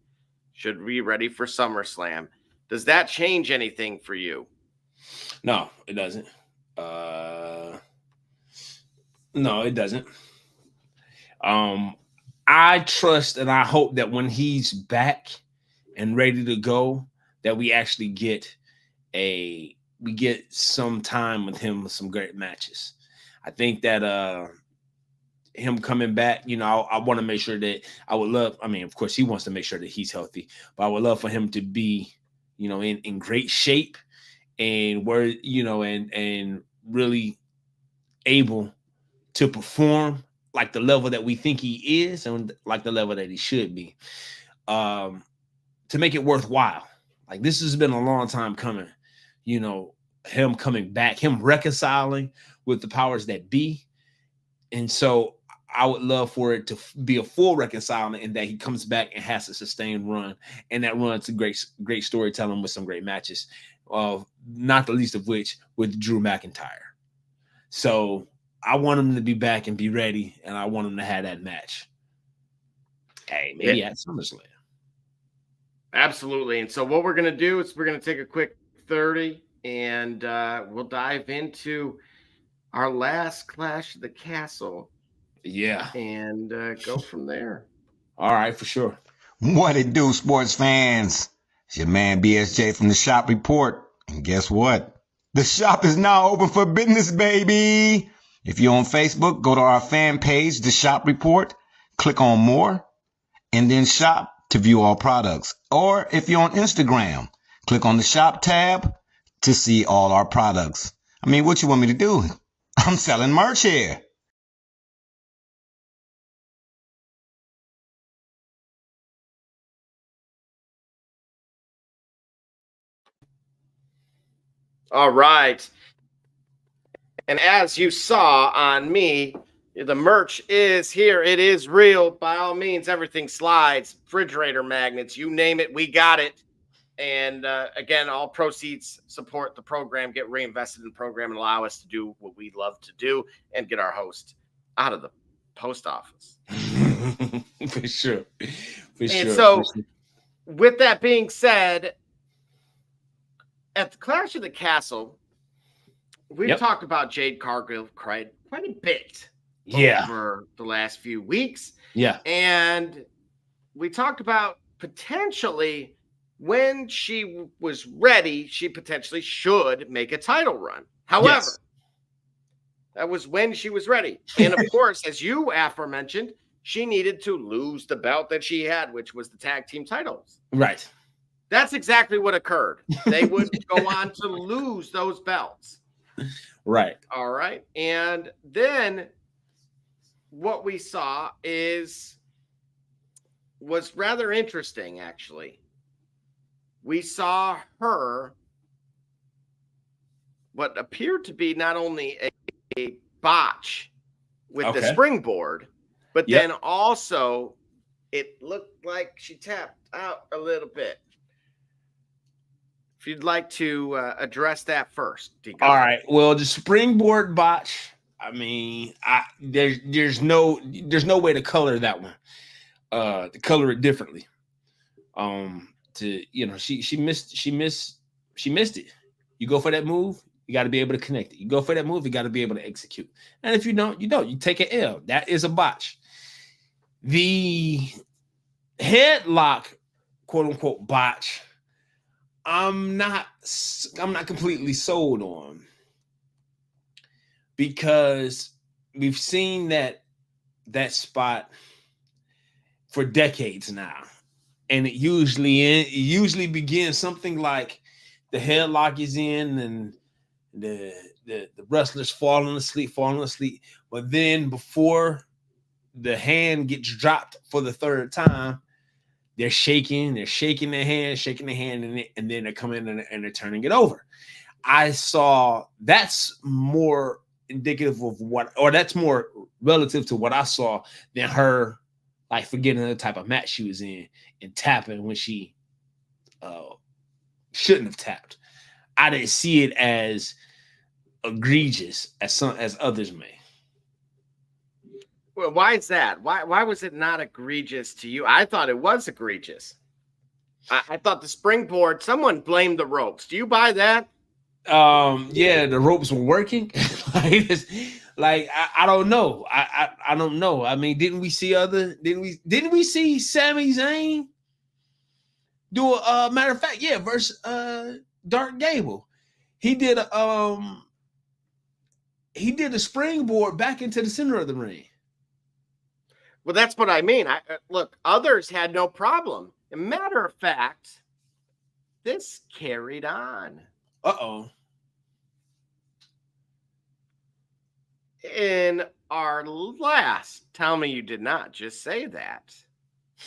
Should be ready for SummerSlam. Does that change anything for you? No, it doesn't. No, it doesn't. I trust and I hope that when he's back and ready to go, that we actually get some time with him with some great matches. I think that him coming back, I want to make sure that of course he wants to make sure that he's healthy, but I would love for him to be, in great shape and where, and really able to perform like the level that we think he is and like the level that he should be, to make it worthwhile. Like, this has been a long time coming, him coming back, him reconciling with the powers that be. And so I would love for it to be a full reconcilement and that he comes back and has a sustained run. And that run's a great storytelling with some great matches, not the least of which with Drew McIntyre. So I want him to be back and be ready, and I want him to have that match. Hey, maybe at SummerSlam. Absolutely. And so what we're going to do is we're going to take a quick 30 and we'll dive into our last Clash of the Castle. Yeah. And go from there. All right, for sure. What it do, sports fans? It's your man BSJ from the Shop Report. And guess what? The shop is now open for business, baby. If you're on Facebook, go to our fan page, The Shop Report, click on More, and then Shop to view all products. Or if you're on Instagram, click on the Shop tab to see all our products. I mean, what you want me to do? I'm selling merch here. All right. And as you saw on me, the merch is here. It is real. By all means, everything slides, refrigerator magnets, you name it, we got it. And again, all proceeds support the program, get reinvested in the program, and allow us to do what we love to do and get our host out of the post office. For sure. With that being said, at the Clash of the Castle, we've talked about Jade Cargill quite a bit over the last few weeks. Yeah. And we talked about potentially when she was ready, she potentially should make a title run. However, that was when she was ready. And of course, as you aforementioned, she needed to lose the belt that she had, which was the tag team titles. Right. That's exactly what occurred. They would go on to lose those belts. Right. All right. And then what we saw was rather interesting, actually. We saw her what appeared to be not only a botch with the springboard, but then also it looked like she tapped out a little bit. If you'd like to address that first, Deacon. All right. Well, the springboard botch. I mean, there's no way to color that one. To color it differently. She missed it. You go for that move, you got to be able to connect it. You go for that move, you got to be able to execute. And if you don't, you don't. You take an L. That is a botch. The headlock, quote unquote, botch. I'm not completely sold on, because we've seen that spot for decades now, and it usually begins something like the headlock is in and the wrestlers falling asleep, but then before the hand gets dropped for the third time, they're shaking their hand, and then they're coming in and they're turning it over. I saw that's more indicative of that's more relative to what I saw than her like forgetting the type of match she was in and tapping when she shouldn't have tapped. I didn't see it as egregious as others may. Well, why is that? Why was it not egregious to you? I thought it was egregious. I thought the springboard, someone blamed the ropes. Do you buy that? Yeah, the ropes were working. I don't know. I don't know. I mean, didn't we see Sami Zayn do a matter of fact, versus Dark Gable. He did a springboard back into the center of the ring. Well, that's what I mean. Look, others had no problem. As a matter of fact, this carried on. Uh-oh. In our last, tell me you did not just say that.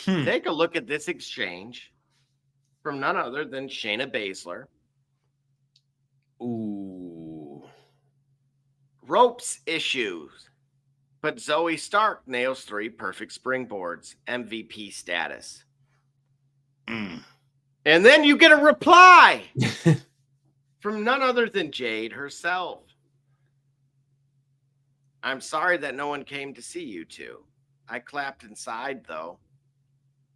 Take a look at this exchange from none other than Shayna Baszler. Ooh. Ropes issues. But Zoe Stark nails 3 perfect springboards, MVP status. And then you get a reply from none other than Jade herself. I'm sorry that no one came to see you two. I clapped inside, though.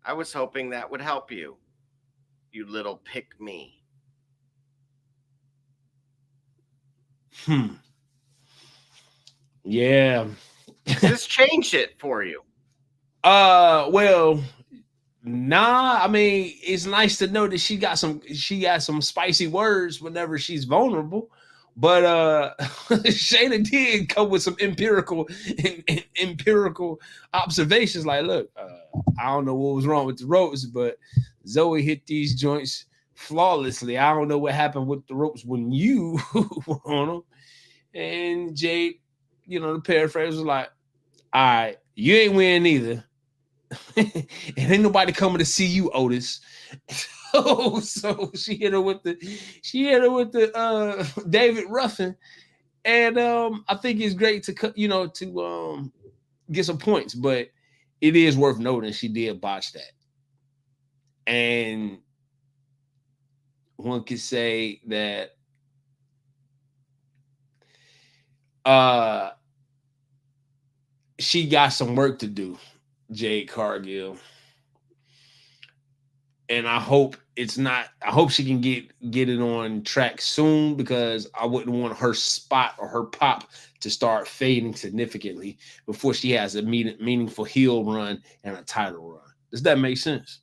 I was hoping that would help you, you little pick-me. Yeah. This changed it for you. Well, nah. I mean, it's nice to know that she got some spicy words whenever she's vulnerable. But Shayna did come with some empirical observations. Like, look, I don't know what was wrong with the ropes, but Zoe hit these joints flawlessly. I don't know what happened with the ropes when you were on them. And Jade, the paraphrase was like, all right, you ain't winning either. And ain't nobody coming to see you, Otis. So she hit her with the David Ruffin. And I think it's great to get some points, but it is worth noting she did botch that. And one could say that she got some work to do, Jade Cargill. And I hope she can get it on track soon, because I wouldn't want her spot or her pop to start fading significantly before she has a meaningful heel run and a title run. Does that make sense?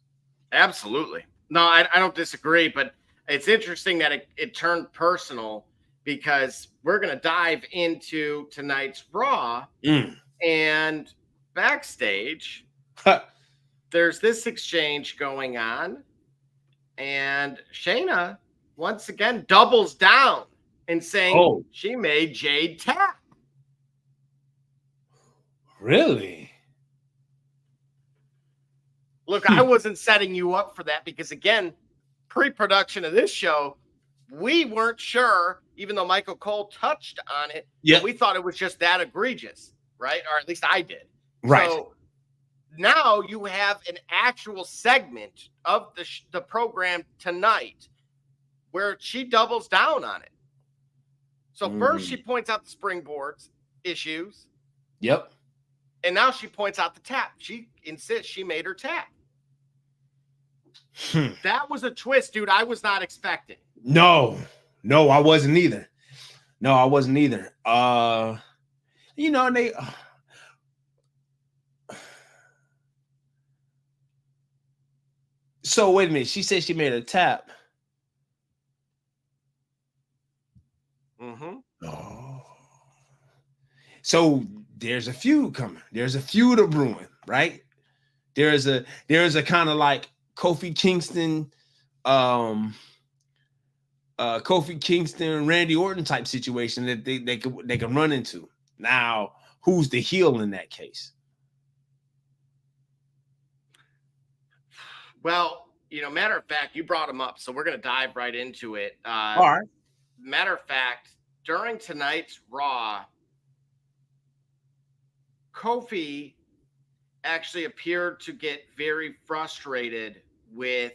Absolutely. No, I don't disagree, but it's interesting that it turned personal because we're going to dive into tonight's Raw and backstage. There's this exchange going on, and Shayna once again doubles down and saying she made Jade tap. Really? Look, I wasn't setting you up for that because, again, pre-production of this show, we weren't sure, even though Michael Cole touched on it, we thought it was just that egregious, right? Or at least I did. Right. So now you have an actual segment of the program tonight where she doubles down on it. So first she points out the springboards issues. Yep. And now she points out the tap. She insists she made her tap. That was a twist, dude. I was not expecting. No, I wasn't either. You know, they so wait a minute. She said she made a tap. Oh. So there's a feud coming. There's a feud of brewing, right? There's a kind of like Kofi Kingston, Randy Orton type situation that they can run into. Now, who's the heel in that case? Well, you know, matter of fact, you brought him up, so we're going to dive right into it. All right. Matter of fact, during tonight's Raw, Kofi actually appeared to get very frustrated with,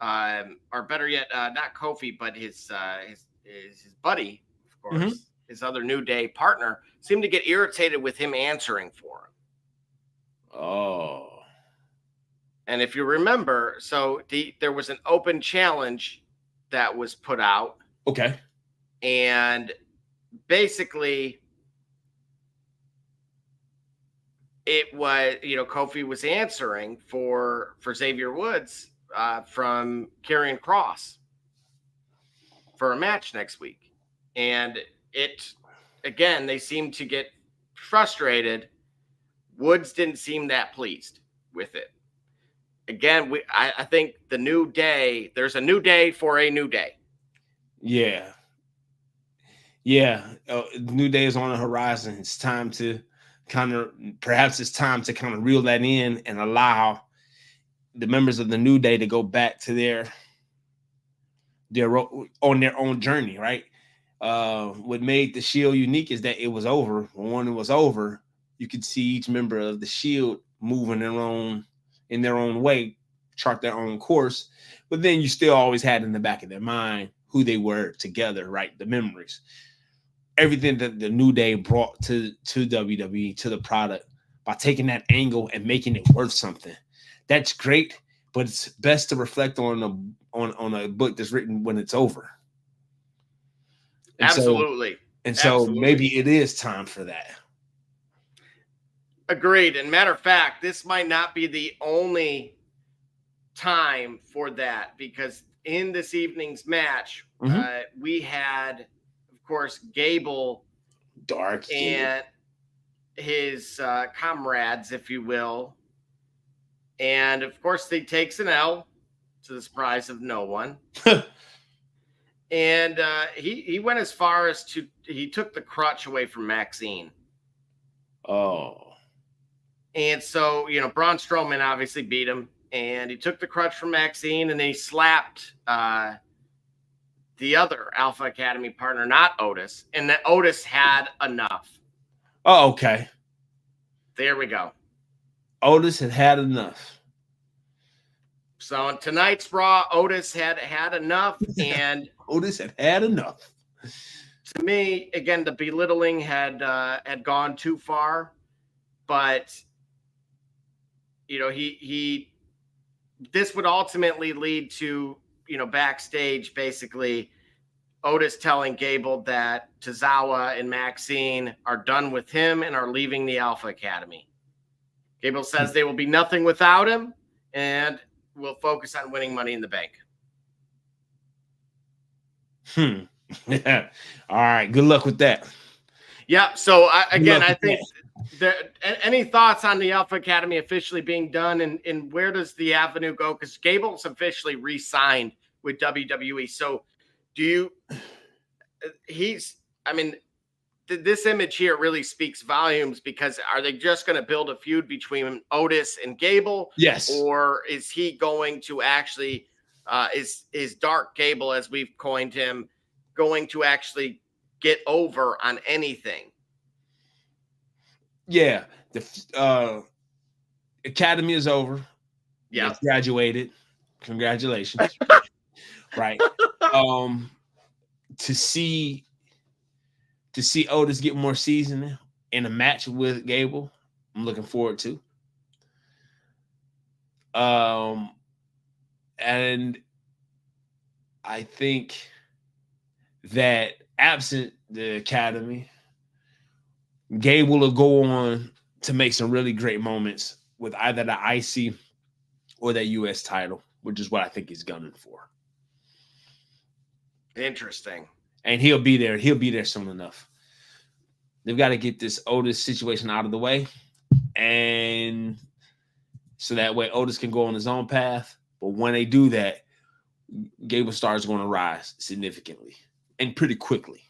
or better yet, not Kofi, but his buddy, of course, his other New Day partner, seemed to get irritated with him answering for him. Oh. And if you remember, so there was an open challenge that was put out. Okay. And basically, it was, you know, Kofi was answering for Xavier Woods from Karrion Kross for a match next week. And again, they seemed to get frustrated. Woods didn't seem that pleased with it. Again, I think the New Day, there's a new day for a new day. Yeah. New Day is on the horizon. It's time to perhaps reel that in and allow the members of the New Day to go back to their on their own journey, right? What made the Shield unique is that it was over. When it was over, you could see each member of the Shield moving in their own way, chart their own course, but then you still always had in the back of their mind who they were together, right? The memories. Everything that the New Day brought to WWE, to the product, by taking that angle and making it worth something. That's great, but it's best to reflect on a book that's written when it's over. And Absolutely. So maybe it is time for that. Agreed. And matter of fact, this might not be the only time for that, because in this evening's match, we had, of course, Gable, Dark, and his comrades, if you will. And of course, he takes an L to the surprise of no one. And he went as far as he took the crutch away from Maxine. Oh. And so, you know, Braun Strowman obviously beat him, and he took the crutch from Maxine, and then he slapped the other Alpha Academy partner, not Otis, and that Otis had enough. Oh, okay. There we go. Otis had enough. So on tonight's Raw, Otis had enough, and Otis had enough. To me, again, the belittling had gone too far, but you know, this would ultimately lead to, you know, backstage, basically Otis telling Gable that Tozawa and Maxine are done with him and are leaving the Alpha Academy. Gable says they will be nothing without him. and we'll focus on winning Money in the Bank. All right. Good luck with that. Yeah. So I think any thoughts on the Alpha Academy officially being done, and where does the avenue go? Because Gable's officially re-signed with WWE. So this image here really speaks volumes, because are they just going to build a feud between Otis and Gable? Yes. Or is he going to actually, is Dark Gable, as we've coined him, going to actually get over on anything? Yeah. The academy is over. Yeah. It's graduated. Congratulations. Right. To see Otis get more seasoning in a match with Gable, I'm looking forward to. And I think that absent the academy, Gable will go on to make some really great moments with either the IC or that US title, which is what I think he's gunning for. Interesting. And he'll be there. He'll be there soon enough. They've got to get this Otis situation out of the way, and so that way Otis can go on his own path. But when they do that, Gable Star is going to rise significantly and pretty quickly,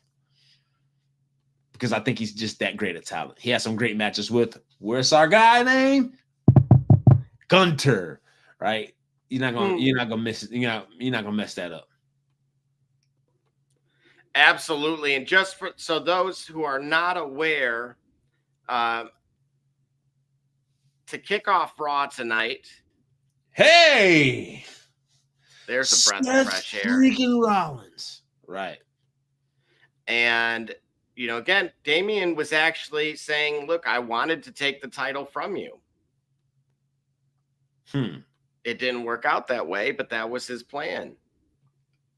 because I think he's just that great a talent. He has some great matches with, where's our guy name? Gunter, right? You're not gonna miss it. You're not gonna mess that up. Absolutely. And just so those who are not aware, to kick off Raw tonight. Hey, there's a breath of fresh air. Freaking Rollins, right? And again, Damian was actually saying, "Look, I wanted to take the title from you." It didn't work out that way, but that was his plan.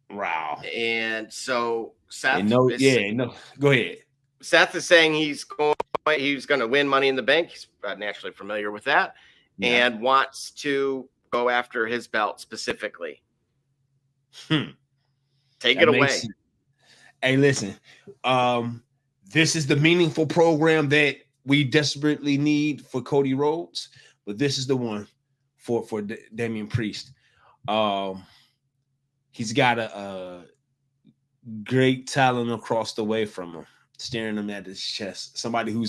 Wow. And so Seth, go ahead. Seth is saying he's going to win Money in the Bank. He's naturally familiar with that, and wants to go after his belt specifically. Take it away. Hey, listen. This is the meaningful program that we desperately need for Cody Rhodes, but this is the one for Damian Priest. He's got a great talent across the way from him, staring him at his chest. Somebody who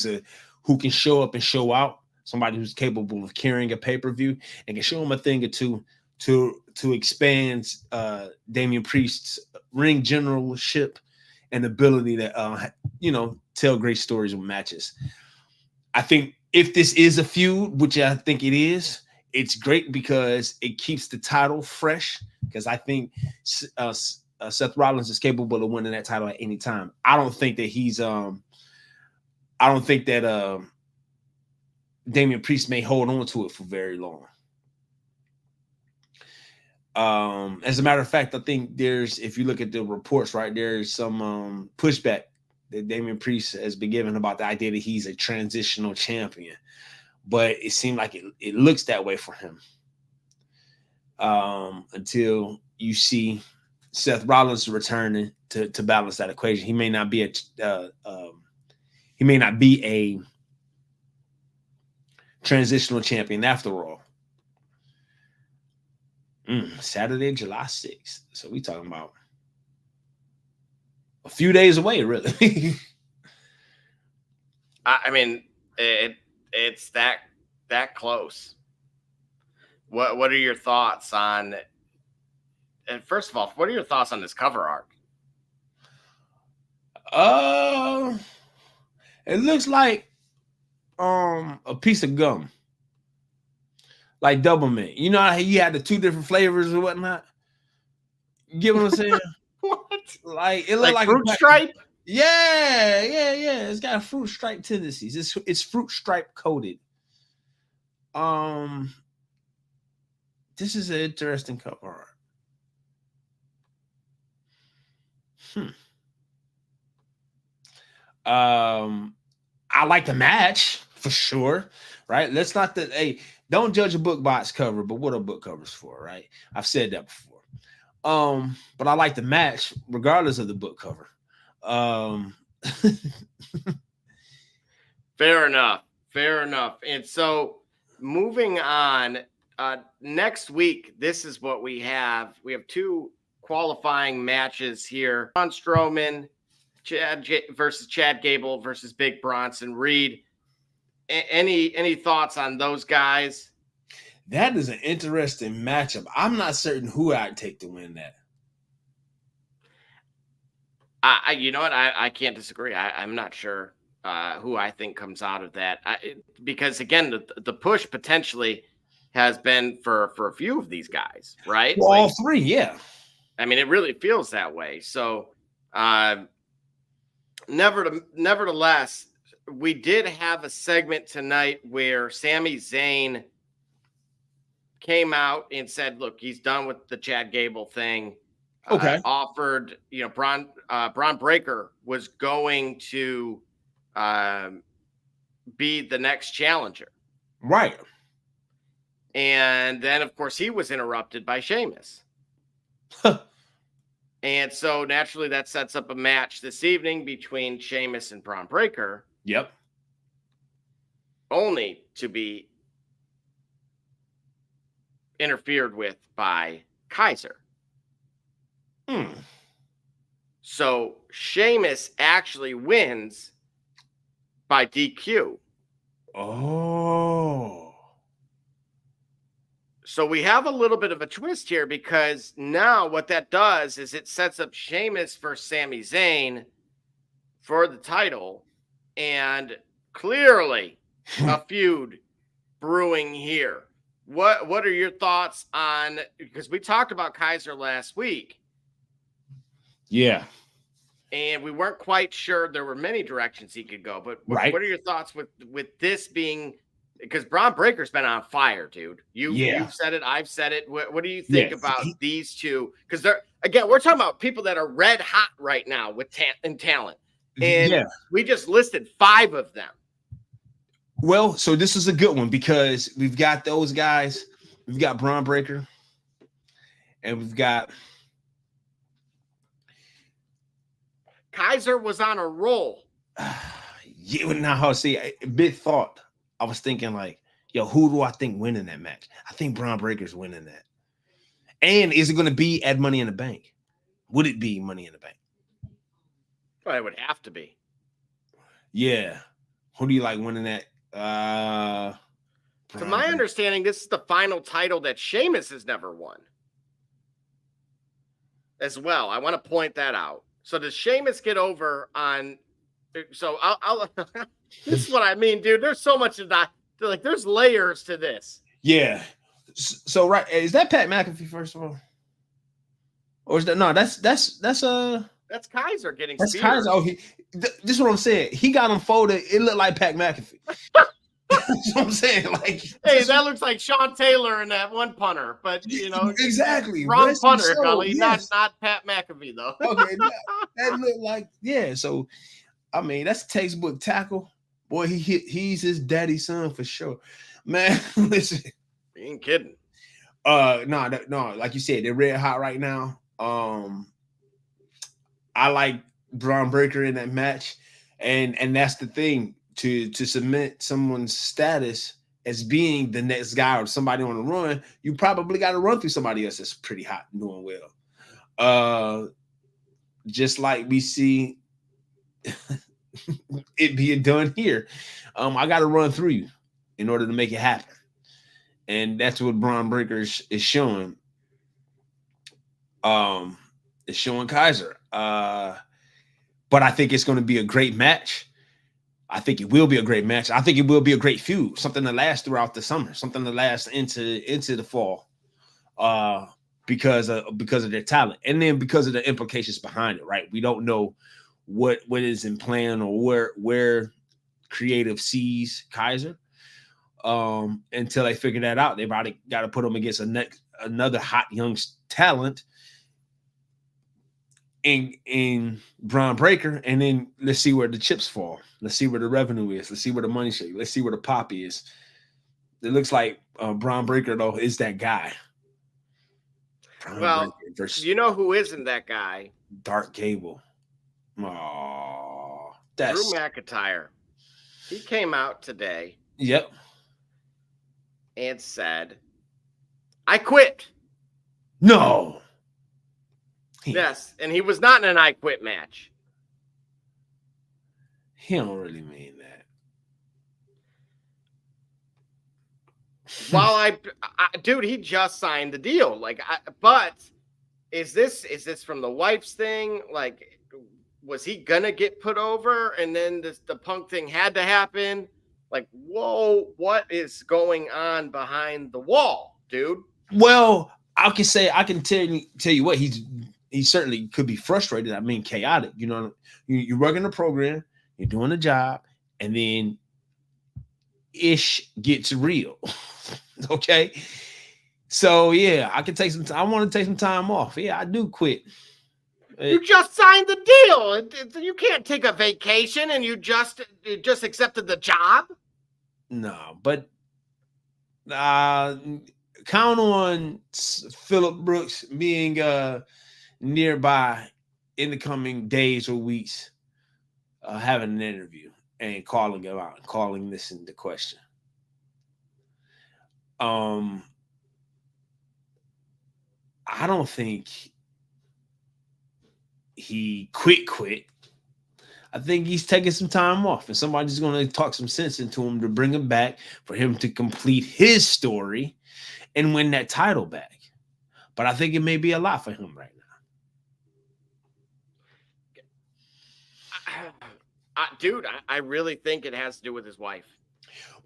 can show up and show out. Somebody who's capable of carrying a pay-per-view and can show him a thing or two to expand Damian Priest's ring generalship and ability to tell great stories with matches. I think if this is a feud, which I think it is, it's great because it keeps the title fresh. Because I think Seth Rollins is capable of winning that title at any time. I don't think that Damian Priest may hold on to it for very long. As a matter of fact, I think if you look at the reports, right, there's some pushback that Damian Priest has been given about the idea that he's a transitional champion. But it seemed like it looks that way for him. Until you see Seth Rollins returning to balance that equation. He may not be a transitional champion after all. Saturday, July 6th. So we talking about a few days away, really. I mean, it's that close. What are your thoughts on? And first of all, what are your thoughts on this cover art? It looks like a piece of gum, like Doublemint. You know how you had the two different flavors or whatnot. You get what I'm saying? What? Like it looked like fruit stripe? Yeah. It's got fruit stripe tendencies. It's fruit stripe coated. This is an interesting cover art. I like the match for sure, right? Let's not don't judge a book by its cover, but what are book covers for, right? I've said that before. But I like the match regardless of the book cover. Fair enough. And so moving on, next week, this is what we have. We have 2 qualifying matches here. Braun Strowman versus Chad Gable versus Big Bronson Reed. Any thoughts on those guys? That is an interesting matchup. I'm not certain who I'd take to win that. You know what? I can't disagree. I'm not sure who I think comes out of that. Because again, the push potentially has been for a few of these guys, right? Well, all 3, yeah. I mean, it really feels that way. So, nevertheless, we did have a segment tonight where Sami Zayn came out and said, look, he's done with the Chad Gable thing. Okay. Offered, Braun Breaker was going to be the next challenger. Right. And then, of course, he was interrupted by Sheamus. And so, naturally, that sets up a match this evening between Sheamus and Braun Breaker. Yep. Only to be interfered with by Kaiser. So Sheamus actually wins by DQ. Oh. So we have a little bit of a twist here, because now what that does is it sets up Sheamus versus Sami Zayn for the title, and clearly a feud brewing here. What are your thoughts on, because we talked about Kaiser last week. Yeah. And we weren't quite sure. There were many directions he could go, but what are your thoughts with this being, because Braun Breaker's been on fire, dude. You've said it, I've said it. What do you think about these two? Because we're talking about people that are red hot right now with talent, and we just listed 5 of them. Well, so this is a good one, because we've got those guys. We've got Braun Breaker, and we've got Kaiser was on a roll. Big thought. I was thinking like, who do I think winning that match? I think Braun Breaker's winning that. And is it going to be at Money in the Bank? Would it be Money in the Bank? Well, it would have to be. Yeah. Who do you like winning that? To my understanding, this is the final title that Sheamus has never won. As well, I want to point that out. So does Sheamus get over on? So I'll this is what I mean, dude. There's so much of that. Like, there's layers to this. Yeah. So right, is that Pat McAfee first of all, or is that that's Kaiser getting? That's speared. Kaiser. Oh, this is what I'm saying. He got him folded. It looked like Pat McAfee. That's what I'm saying. Like, hey, that looks like Sean Taylor and that one punter, but exactly wrong punter, Gully. Not Pat McAfee though. Okay, that looked like So, I mean, that's a textbook tackle. Boy, he's his daddy's son for sure, man. Listen, you ain't kidding. No, like you said, they're red hot right now. I like Braun Breaker in that match, and that's the thing. To cement someone's status as being the next guy or somebody on the run, you probably got to run through somebody else that's pretty hot and doing well. Just like we see it being done here. I got to run through you in order to make it happen. And that's what Braun Breaker is showing. It's showing Kaiser. But I think it's going to be a great match. I think it will be a great match. I think it will be a great feud, something to last throughout the summer, something to last into the fall, because of their talent, and then because of the implications behind it. Right, we don't know what is in plan or where creative sees Kaiser until they figure that out. They've already got to put him against another hot young talent in Braun Breaker, and then let's see where the chips fall. Let's see where the revenue is. Let's see where the money is. Let's see where the pop is. It looks like Braun Breaker though is that guy. Well, you know who isn't that guy? Dark Gable. Oh, Drew McIntyre. He came out today. Yep. And said, "I quit." No. Yes, and he was not in an I quit match. He don't really mean that. While dude, he just signed the deal. Like, but is this from the wife's thing? Like, was he gonna get put over, and then the Punk thing had to happen? Like, whoa, what is going on behind the wall, dude? Well, I can tell you what, he certainly could be frustrated. I mean, chaotic. You know, you're working the program, you're doing the job, and then ish gets real. Okay. So yeah, I can take some time. I want to take some time off. Yeah, I do quit. You just signed the deal. You can't take a vacation and you just accepted the job. No, but count on Phillip Brooks being nearby in the coming days or weeks, having an interview and calling him out, calling this into question. I don't think he quit. I think he's taking some time off, and somebody's going to talk some sense into him to bring him back for him to complete his story and win that title back. But I think it may be a lot for him right now. Dude, I really think it has to do with his wife.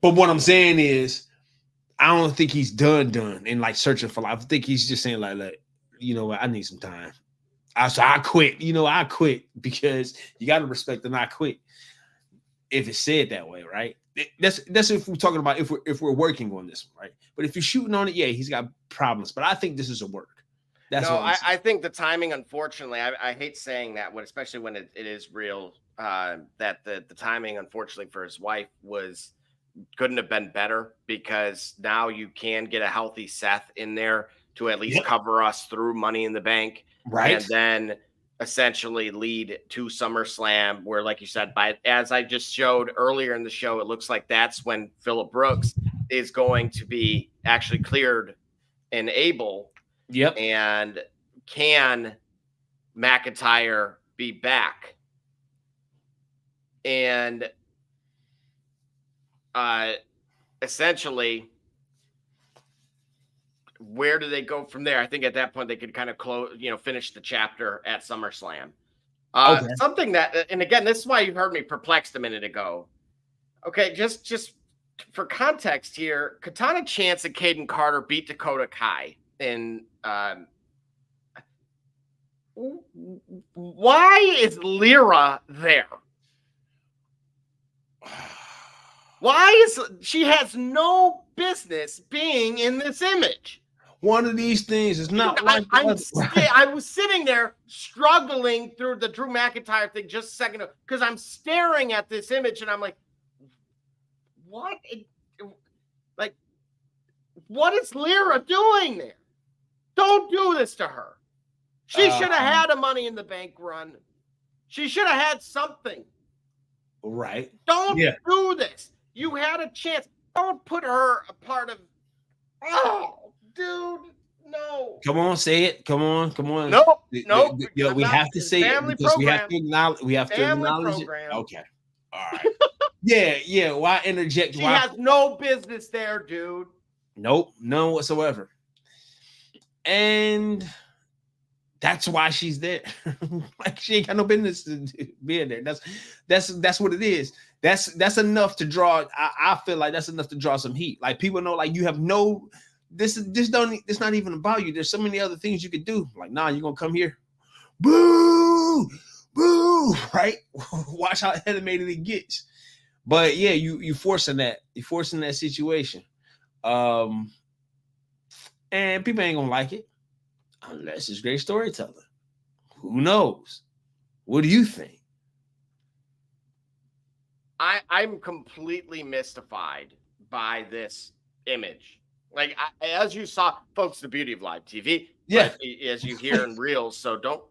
But what I'm saying is, I don't think he's done and like searching for life. I think he's just saying like, you know what, I need some time. So I quit. You know, I quit because you got to respect the not quit. If it's said that way, right? That's if we're talking about if we're working on this one, right? But if you're shooting on it, yeah, he's got problems. But I think this is a work. That's no, I think the timing, unfortunately, I hate saying that, especially when it is real, that the timing, unfortunately, for his wife couldn't have been better, because now you can get a healthy Seth in there to at least cover us through Money in the Bank. Right. And then essentially lead to SummerSlam, where, like you said, as I just showed earlier in the show, it looks like that's when Phillip Brooks is going to be actually cleared and able. Yep. And can McIntyre be back? And essentially, where do they go from there? I think at that point they could kind of finish the chapter at SummerSlam. Okay. Something that, and again, this is why you heard me perplexed a minute ago. Okay, just for context here, Katana Chance and Caden Carter beat Dakota Kai. And why is Lyra there? Why she has no business being in this image? One of these things is not like I was sitting there struggling through the Drew McIntyre thing just a second ago, because I'm staring at this image and I'm like, what? What is Lyra doing there? Don't do this to her. She should have had a Money in the Bank run. She should have had something. Right. Don't do this. You had a chance. Don't put her a part of. Oh, dude, no. Come on, say it. Come on. Nope. We have to say it because we have to acknowledge. We have to acknowledge it. Okay. All right. Yeah. Why interject? She has no business there, dude. Nope, none whatsoever. And that's why she's there. Like, she ain't got no business being there. That's what it is. That's enough to draw. I feel like that's enough to draw some heat. Like, people know, like, you have no. It's not even about you. There's so many other things you could do. Like, nah, you're gonna come here. Boo, right? Watch how animated it gets. But yeah, you forcing that. You're forcing that situation. And people ain't gonna like it unless it's great storytelling. Who knows? What do you think? I'm completely mystified by this image. Like, as you saw, folks, the beauty of live TV. Yeah. But as you hear in reels, so don't,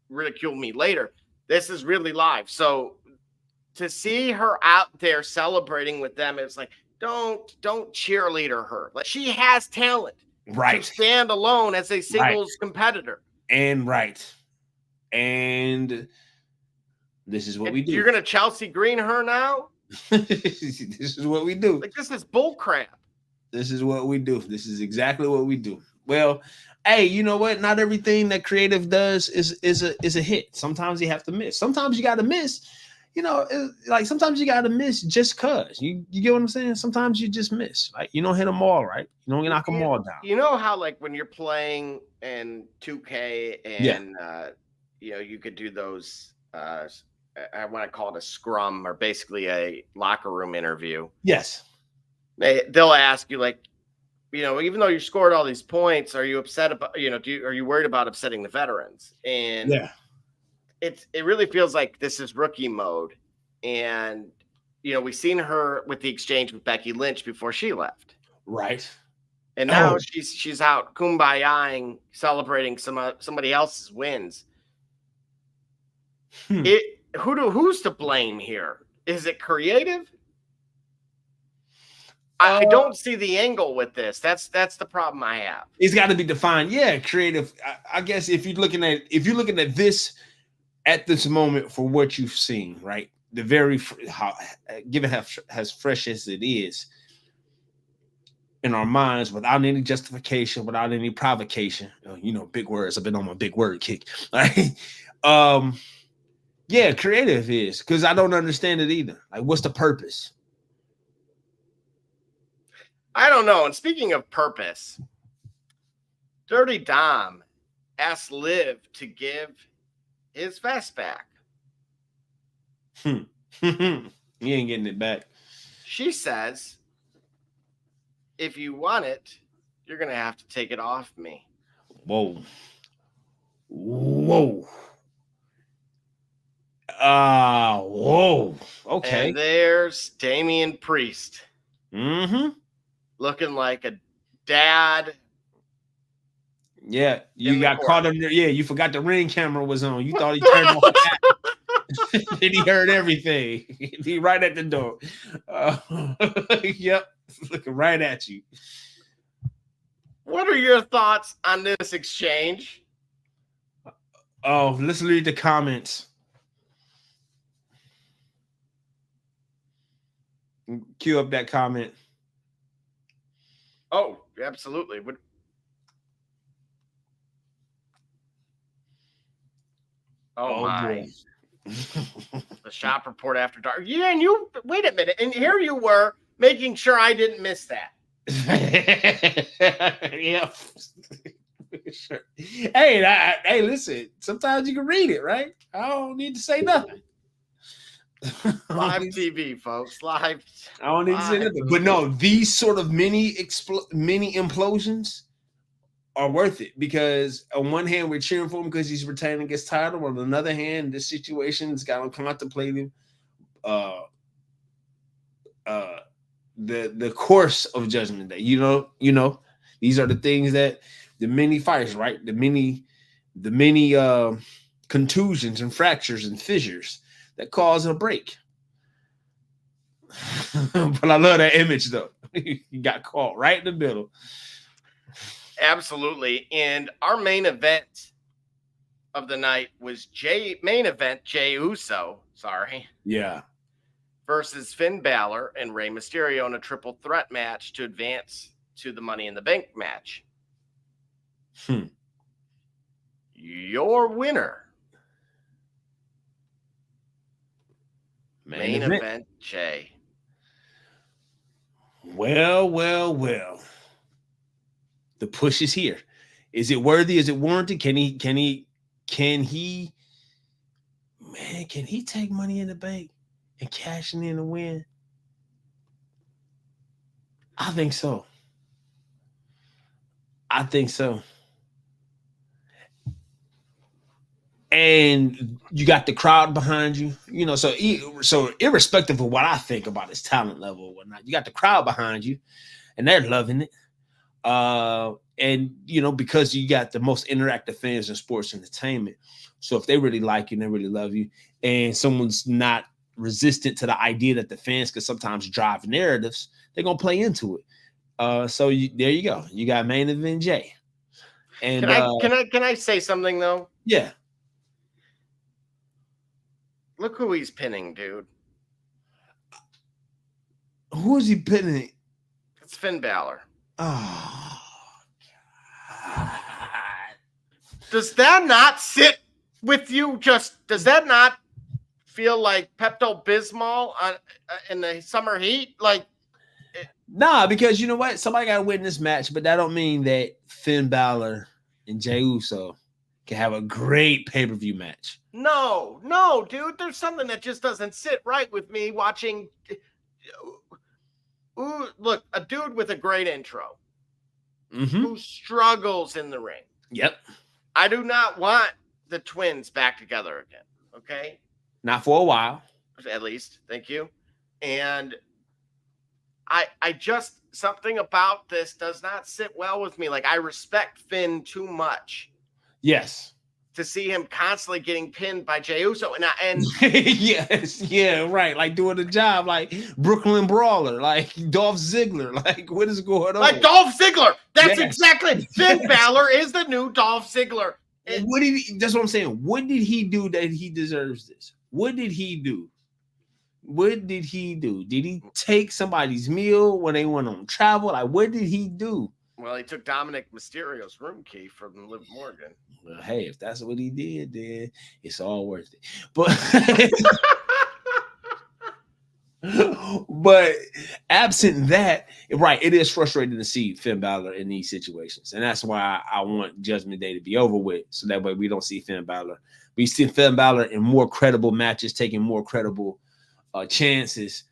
ridicule me later. This is really live. So to see her out there celebrating with them, it's like, don't cheerleader her. Like, she has talent Right. to stand alone as a singles competitor. And this is what we do. You're going to Chelsea Green her now? This is what we do. Like, this is bull crap. This is what we do. This is exactly what we do. Well, hey, you know what? Not everything that creative does is a hit. Sometimes you have to miss. Sometimes you got to miss. Like sometimes you got to miss just cause. You get what I'm saying? Sometimes you just miss. Like you don't hit them all right. You don't knock them all down. You know how like when you're playing in 2K and you could do those. I want to call it a scrum or basically a locker room interview. Yes. They'll ask you like, even though you scored all these points, are you upset about, are you worried about upsetting the veterans? And it really feels like this is rookie mode. And, we've seen her with the exchange with Becky Lynch before she left. Right. And now she's out kumbayaing, celebrating somebody else's wins. Who's to blame here? Is it creative? I don't see the angle with this. That's the problem I have. It's got to be defined. Yeah, creative. I guess if you're looking at this at this moment for what you've seen, right? Given as fresh as it is in our minds, without any justification, without any provocation. Big words. I've been on my big word kick. Right? Yeah, creative is because I don't understand it either. Like, what's the purpose? I don't know. And speaking of purpose, Dirty Dom asked Liv to give his vest back. He ain't getting it back. She says, if you want it, you're going to have to take it off me. Whoa. Whoa. Okay. And there's Damian Priest. Mm-hmm. Looking like a dad. Yeah, you got caught up there. Yeah, you forgot the ring camera was on. You thought he turned off the and he heard everything. He right at the door. Yep, looking right at you. What are your thoughts on this exchange? Oh, let's read the comments. Cue up that comment. Oh, absolutely. Oh my. The shop report after dark. Yeah, and you wait a minute. And here you were making sure I didn't miss that. Yeah. Sure. Hey, listen. Sometimes you can read it, right? I don't need to say nothing. Live TV, folks. Live. I don't need to say nothing. But no, these sort of mini implosions are worth it because on one hand, we're cheering for him because he's retaining his title. On another hand, this situation's got him contemplating the course of Judgment Day. These are the things that the many fights, right? The many contusions and fractures and fissures that cause a break. But I love that image though. He got caught right in the middle. Absolutely. And our main event of the night was Jey Uso, Yeah. versus Finn Balor and Rey Mysterio in a triple threat match to advance to the Money in the Bank match. Your winner. Main event Jey. Well. The push is here. Is it worthy? Is it warranted? Can he take Money in the Bank and cash in and win? I think so. and you got the crowd behind you, you know. So irrespective of what I think about his talent level or whatnot, you got the crowd behind you, and they're loving it. And you know, because you got the most interactive fans in sports entertainment, so if they really like you and they really love you, and someone's not resistant to the idea that the fans can sometimes drive narratives, they're gonna play into it. So there you go. You got main event Jay. And can I say something though? Yeah. Look who he's pinning, dude. Who is he pinning? It's Finn Balor. Oh, God. Does that not sit with you? Does that not feel like Pepto-Bismol in the summer heat? Like, nah, because you know what? Somebody got to win this match, but that don't mean that Finn Balor and Jey Uso can have a great pay-per-view match. No, dude. There's something that just doesn't sit right with me watching. Ooh, look, a dude with a great intro who struggles in the ring. Yep. I do not want the twins back together again. Okay. Not for a while. At least. Thank you. And I just, something about this does not sit well with me. Like, I respect Finn too much. Yes. To see him constantly getting pinned by Jey Uso. And yes, yeah, right. Like doing the job like Brooklyn Brawler, like Dolph Ziggler. Like, what is going on? Like Dolph Ziggler. That's exactly. Finn Balor is the new Dolph Ziggler. That's what I'm saying. What did he do that he deserves this? What did he do? What did he do? Did he take somebody's meal when they went on travel? Like, what did he do? Well, he took Dominic Mysterio's room key from Liv Morgan. Well, hey, if that's what he did, then it's all worth it. But but absent that, right, it is frustrating to see Finn Balor in these situations. And that's why I want Judgment Day to be over with, so that way we don't see Finn Balor. We see Finn Balor in more credible matches, taking more credible chances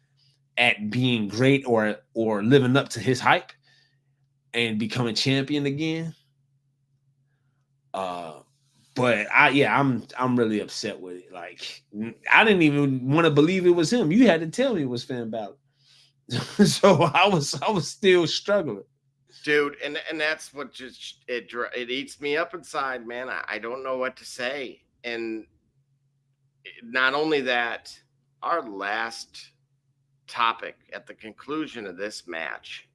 at being great or living up to his hype and becoming champion again. But I'm really upset with it. Like, I didn't even want to believe it was him. You had to tell me it was Finn Balor. So I was still struggling, dude. And that's what just it eats me up inside, man. I don't know what to say. And not only that, our last topic at the conclusion of this match,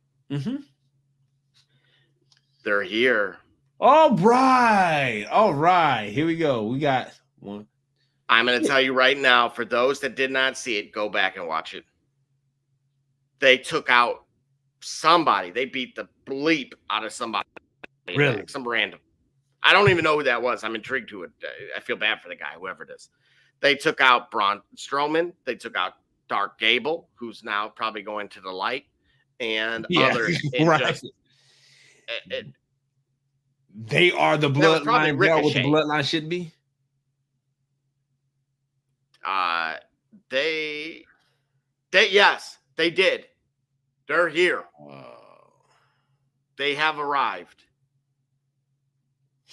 they're here. All right. Here we go. We got one. I'm going to tell you right now, for those that did not see it, go back and watch it. They took out somebody. They beat the bleep out of somebody. Really? Some random. I don't even know who that was. I'm intrigued to it. I feel bad for the guy, whoever it is. They took out Braun Strowman. They took out Dark Gable, who's now probably going to the light, and others. Right. They are the bloodline. They are what the bloodline should be. Yes, they did. They're here. They have arrived.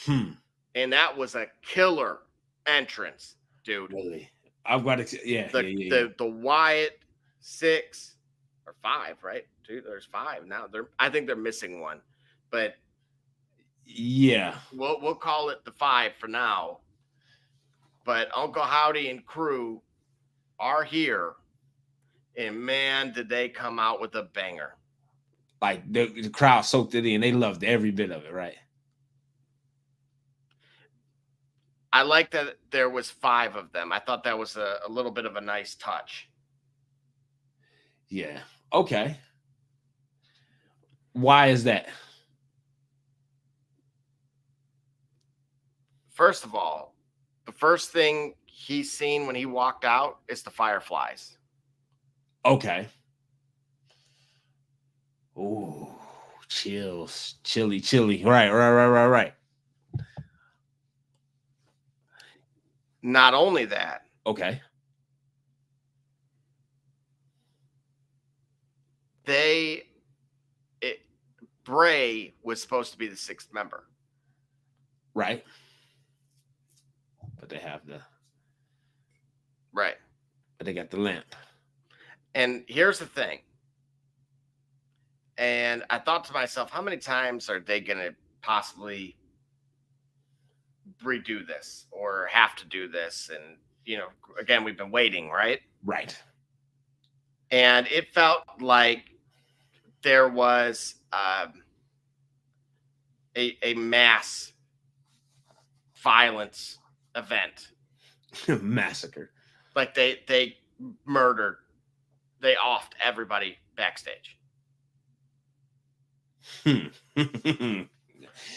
And that was a killer entrance, dude. Really? I've got to, the Wyatt 6 or 5, right? Dude, there's 5 now. I think they're missing one, but yeah, we'll call it the 5 for now. But Uncle Howdy and crew are here, and man, did they come out with a banger! Like the crowd soaked it in. They loved every bit of it, right? I like that there was 5 of them. I thought that was a little bit of a nice touch. Yeah. Okay. Why is that? First of all, the first thing he's seen when he walked out is the Fireflies. Okay. Ooh, chills. Chilly. Right. Not only that. Okay. Bray was supposed to be the 6th member. Right. but they have the right. But they got the lamp. And here's the thing. And I thought to myself, how many times are they going to possibly redo this or have to do this? And, you know, again, we've been waiting, right? Right. And it felt like there was a mass violence event. Massacre. Like they murdered, they offed everybody backstage.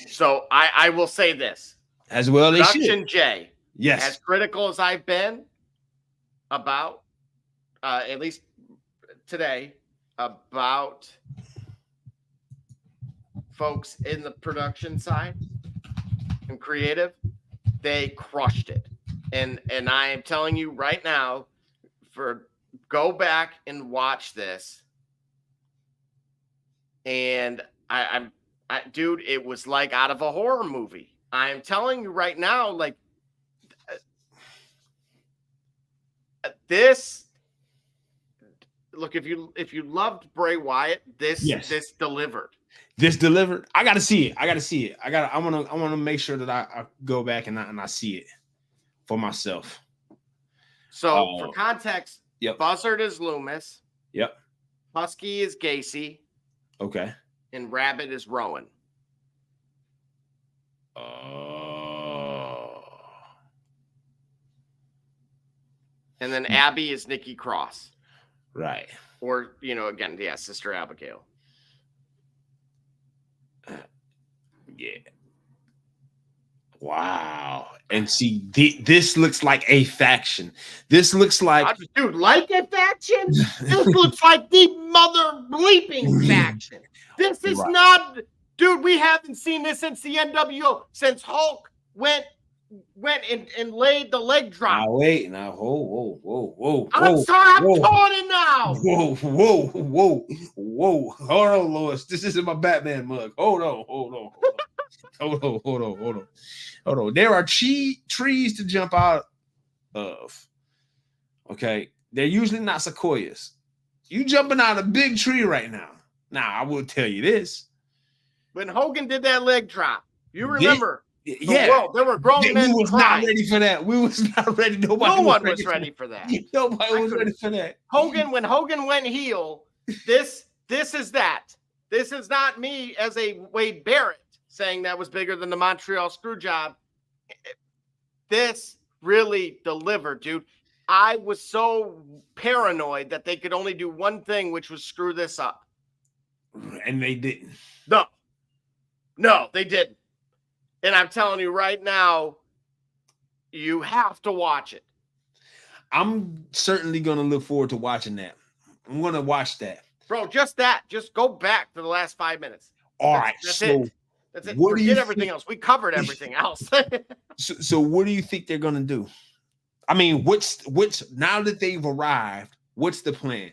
So I will say this. As well they should. Production J. Yes. As critical as I've been about, at least today, about folks in the production side and creative, they crushed it. And I am telling you right now, go back and watch this. And dude, it was like out of a horror movie. I am telling you right now, like this. Look, if you loved Bray Wyatt, this delivered. This delivered. I gotta see it. I want to make sure that I go back and I see it for myself. So for context, yep. Buzzard is Loomis. Yep. Husky is Gacy. Okay. And Rabbit is Rowan. And then Abby is Nikki Cross. Right. Or, you know, again, yeah, Sister Abigail. Yeah. Wow. And see, this looks like a faction. This looks like... Dude, like a faction? This looks like the mother bleeping faction. This is not... Dude, we haven't seen this since the NWO, since Hulk went and laid the leg drop. Now wait, now whoa. I'm sorry, I'm talking now. Whoa. Hold on, Lois. This isn't my Batman mug. Hold on. There are trees to jump out of. Okay. They're usually not sequoias. You jumping out of a big tree right now. Now, I will tell you this. When Hogan did that leg drop, you remember? Yeah, there were grown men. We was not ready for that. We was not ready. No one was ready for that. Nobody was ready for that. When Hogan went heel, this is that. This is not me as a Wade Barrett saying that was bigger than the Montreal Screwjob. This really delivered, dude. I was so paranoid that they could only do one thing, which was screw this up. And they didn't. No, they didn't. And I'm telling you right now, you have to watch it. I'm certainly going to look forward to watching that. I'm going to watch that. Bro, just that. Just go back to the last 5 minutes. All right. That's it. That's it. Forget everything else. We covered everything else. So what do you think they're going to do? I mean, what's now that they've arrived, what's the plan?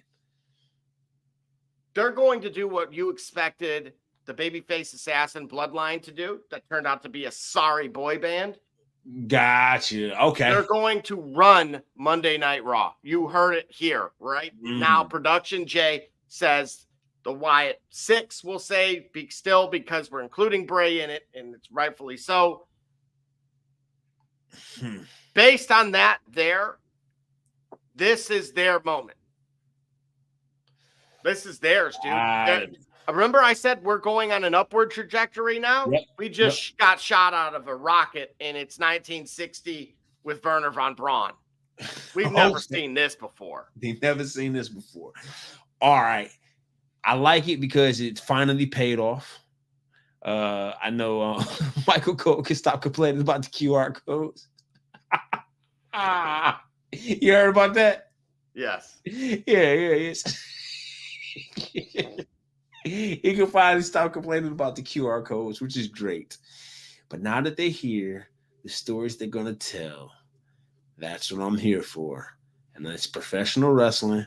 They're going to do what you expected the babyface assassin bloodline to do. That turned out to be a sorry boy band. Gotcha. Okay. They're going to run Monday Night Raw. You heard it here, right? Now, Production J says the Wyatt 6 will say still because we're including Bray in it, and it's rightfully so. Based on that this is their moment. This is theirs, dude. Remember I said we're going on an upward trajectory now? Yep. We just got shot out of a rocket, and it's 1960 with Werner von Braun. We've never seen this before. They've never seen this before. All right. I like it because it finally paid off. I know Michael Cole can stop complaining about the QR codes. You heard about that? Yes. Yes. He can finally stop complaining about the QR codes, which is great. But now that they hear the stories they're going to tell, that's what I'm here for. And it's professional wrestling.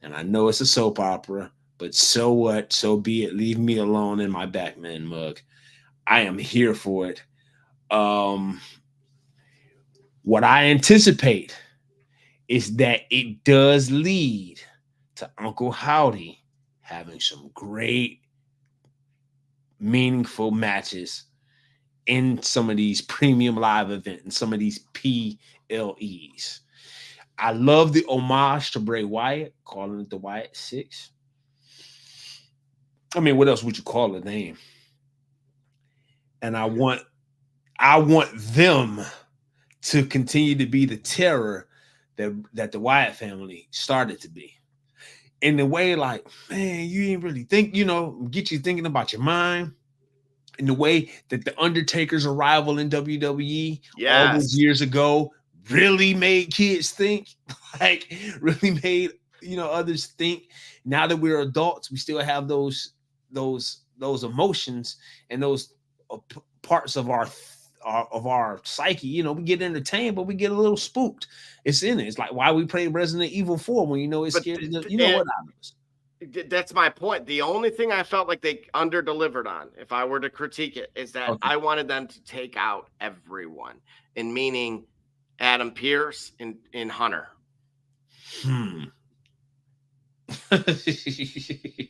And I know it's a soap opera, but so what? So be it. Leave me alone in my Batman mug. I am here for it. What I anticipate is that it does lead to Uncle Howdy having some great, meaningful matches in some of these premium live events and some of these PLEs. I love the homage to Bray Wyatt, calling it the Wyatt Six. I mean, what else would you call the name? And I want them to continue to be the terror that the Wyatt family started to be. In the way, like, man, you ain't really think, get you thinking about your mind. In the way that the Undertaker's arrival in WWE all those years ago really made kids think, like really made others think. Now that we're adults, we still have those emotions and those parts of our psyche. We get entertained, but we get a little spooked. It's in it. It's like why we play Resident Evil 4 when it's scary. What happens? That's my point. The only thing I felt like they under-delivered on, if I were to critique it, is that I wanted them to take out everyone, and meaning Adam Pearce and Hunter.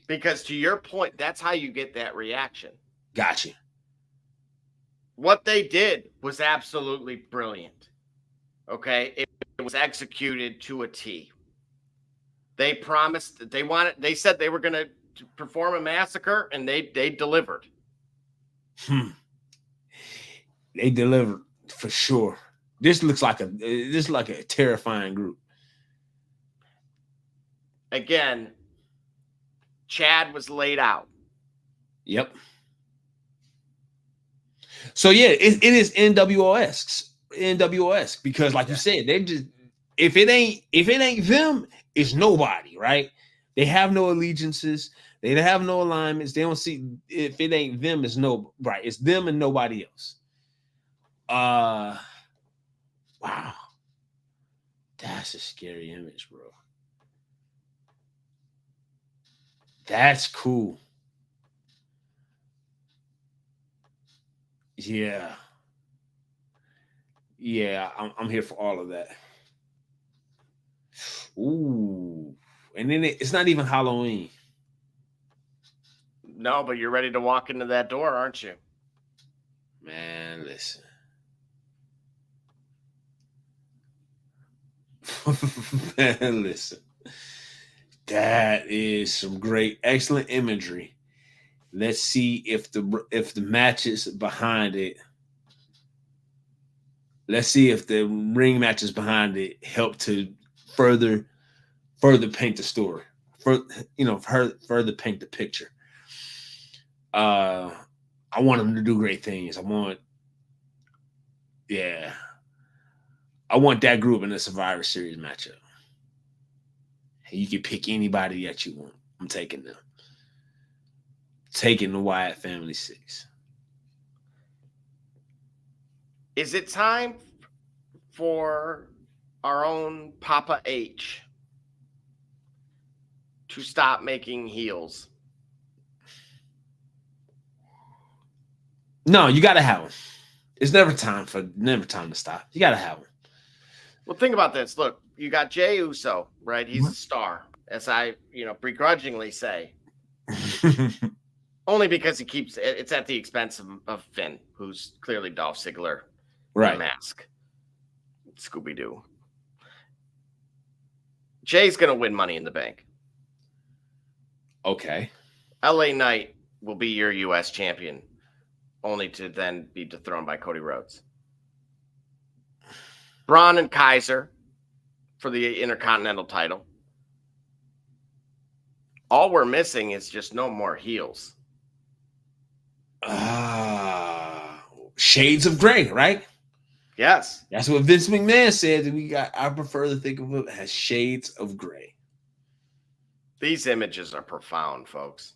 Because to your point, that's how you get that reaction. Gotcha. What they did was absolutely brilliant. Okay, it was executed to a T. They promised that they said they were going to perform a massacre, and they delivered. They delivered for sure. This looks like a terrifying group. Again, Chad was laid out. Yep. So yeah, it is NWO-esque because, like you said, they just if it ain't them, it's nobody, right? They have no allegiances, they have no alignments. They don't see if it ain't them, it's no right. It's them and nobody else. Wow, that's a scary image, bro. That's cool. Yeah. I'm here for all of that. Ooh, and then it's not even Halloween. No, but you're ready to walk into that door, aren't you? Man, listen. Man, listen. That is some excellent imagery. Let's see if the matches behind it. Let's see if the ring matches behind it help to further paint the story, further paint the picture. I want them to do great things. I want that group in the Survivor Series matchup. You can pick anybody that you want. I'm taking them. Taking the Wyatt family 6. Is it time for our own Papa H to stop making heels? No, you got to have them. It's never time to stop. You got to have them. Well, think about this. Look, you got Jey Uso, right? He's a star, as I, begrudgingly say. Only because it's at the expense of Finn, who's clearly Dolph Ziggler, right? Mask, Scooby-Doo. Jay's gonna win Money in the Bank. Okay. LA Knight will be your U.S. champion, only to then be dethroned by Cody Rhodes. Braun and Kaiser for the Intercontinental title. All we're missing is just no more heels. Shades of gray, right? Yes. That's what Vince McMahon said. I prefer to think of it as shades of gray. These images are profound, folks.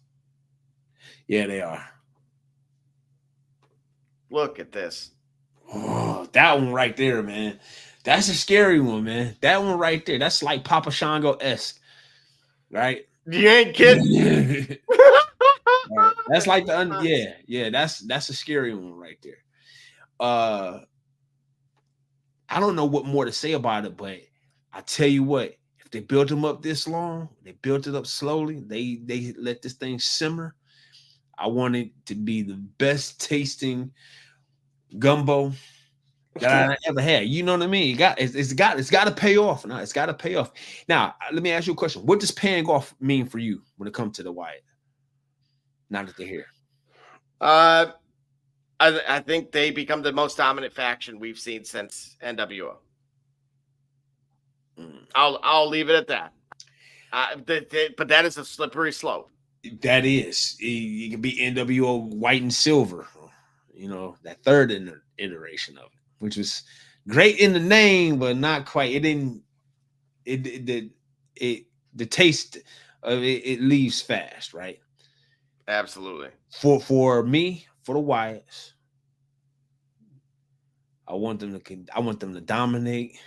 Yeah, they are. Look at this. Oh, that one right there, man. That's a scary one, man. That one right there. That's like Papa Shango-esque, right? You ain't kidding. Right. That's like that's a scary one right there. I don't know what more to say about it, but I tell you what, if they built him up this long, they built it up slowly, they let this thing simmer. I want it to be the best tasting gumbo that I ever had. You know what I mean? It's got to pay off. Now it's got to pay off. Now, let me ask you a question. What does paying off mean for you when it comes to the Wyatt? Now that they're here. I think they become the most dominant faction we've seen since NWO. I'll leave it at that. But that is a slippery slope. That is. It can be NWO white and silver. You know, that third iteration of it, which was great in the name, but not quite. It didn't. The taste of it leaves fast, right? Absolutely. For me, for the Wyatts, I want them to dominate,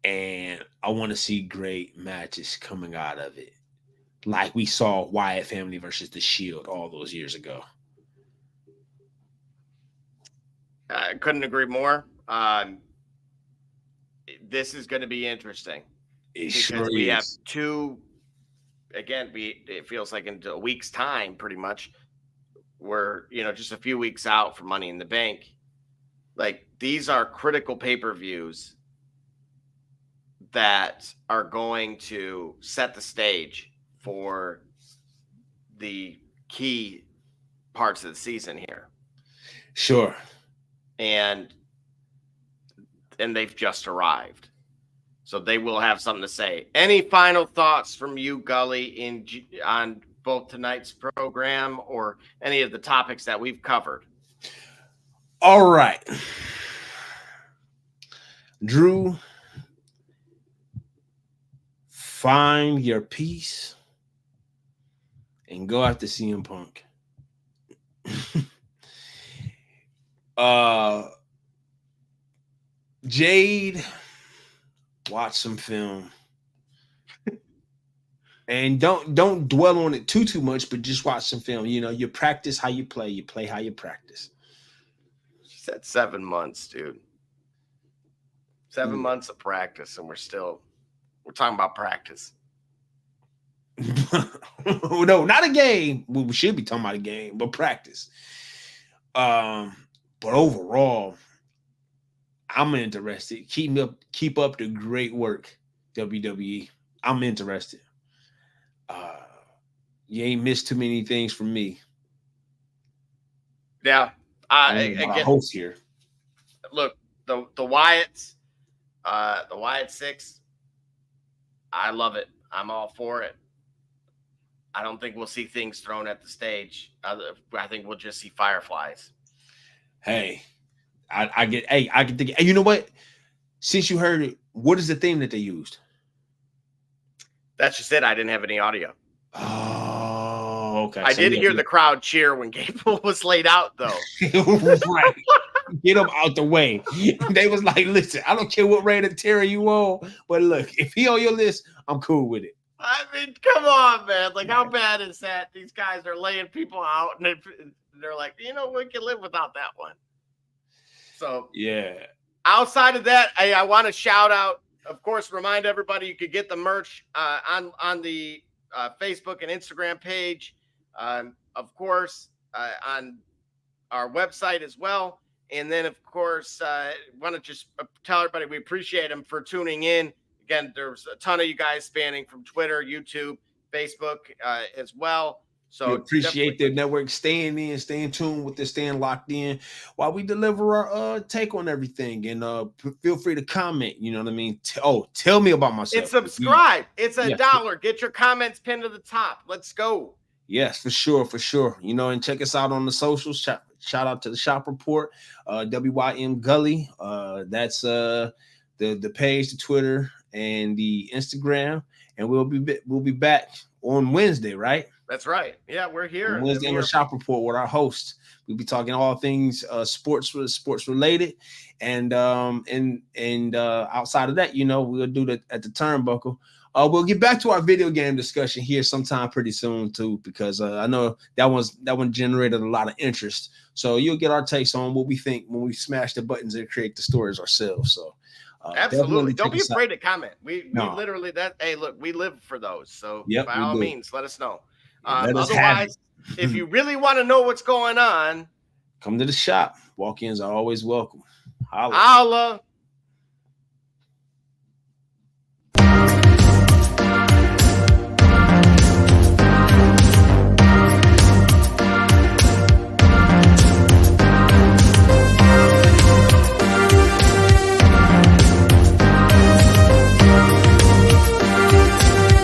and I want to see great matches coming out of it, like we saw Wyatt family versus the Shield all those years ago. I couldn't agree more. This is going to be interesting. Because we have two. Again, it feels like in a week's time, pretty much. We're just a few weeks out from Money in the Bank. Like, these are critical pay-per-views that are going to set the stage for the key parts of the season here. Sure. And they've just arrived. So they will have something to say. Any final thoughts from you, Gully, on both tonight's program or any of the topics that we've covered? All right. Drew, find your peace and go after CM Punk. Jade, watch some film. And don't dwell on it too much, but just watch some film. You practice how you play how you practice. She said 7 months, dude. 7 months of practice, and we're talking about practice. No, not a game. We should be talking about a game, but practice. But overall, I'm interested. Keep up the great work, WWE. I'm interested. You ain't missed too many things from me. Yeah. Again, host here. Look, the Wyatts, the Wyatt 6, I love it. I'm all for it. I don't think we'll see things thrown at the stage. I think we'll just see fireflies. Hey, I get the. You know what? Since you heard it, what is the theme that they used? That's just it. I didn't have any audio. Oh, okay. I did hear the crowd cheer when Gable was laid out, though. Right. Get him out the way. They was like, listen, I don't care what rated terror you on, but look, if he on your list, I'm cool with it. I mean, come on, man. Like, how bad is that? These guys are laying people out, and they're like, we can live without that one. So, yeah. Outside of that, I want to shout out, of course, remind everybody you could get the merch on the Facebook and Instagram page. Of course, on our website as well. And then, of course, want to just tell everybody we appreciate them for tuning in. Again, there's a ton of you guys spanning from Twitter, YouTube, Facebook as well. So we appreciate the network staying tuned with this, staying locked in while we deliver our take on everything. And feel free to comment. You know what I mean? Tell me about myself. And subscribe. It's $1. Get your comments pinned to the top. Let's go. Yes, for sure. And check us out on the socials. Shout out to the Shop Report, WYM Gully. That's the page, the Twitter, and the Instagram. And we'll be back on Wednesday, right? That's right. Yeah, we're here. On Wednesday on the Shop Report with our host. We'll be talking all things sports related, and outside of that, we'll do that at the Turnbuckle. We'll get back to our video game discussion here sometime pretty soon too, because I know that one generated a lot of interest. So you'll get our takes on what we think when we smash the buttons and create the stories ourselves. So absolutely, don't be afraid to comment. We literally Hey, look, we live for those. So by all means, let us know. Otherwise, if you really want to know what's going on, come to the shop. Walk-ins are always welcome. Holla.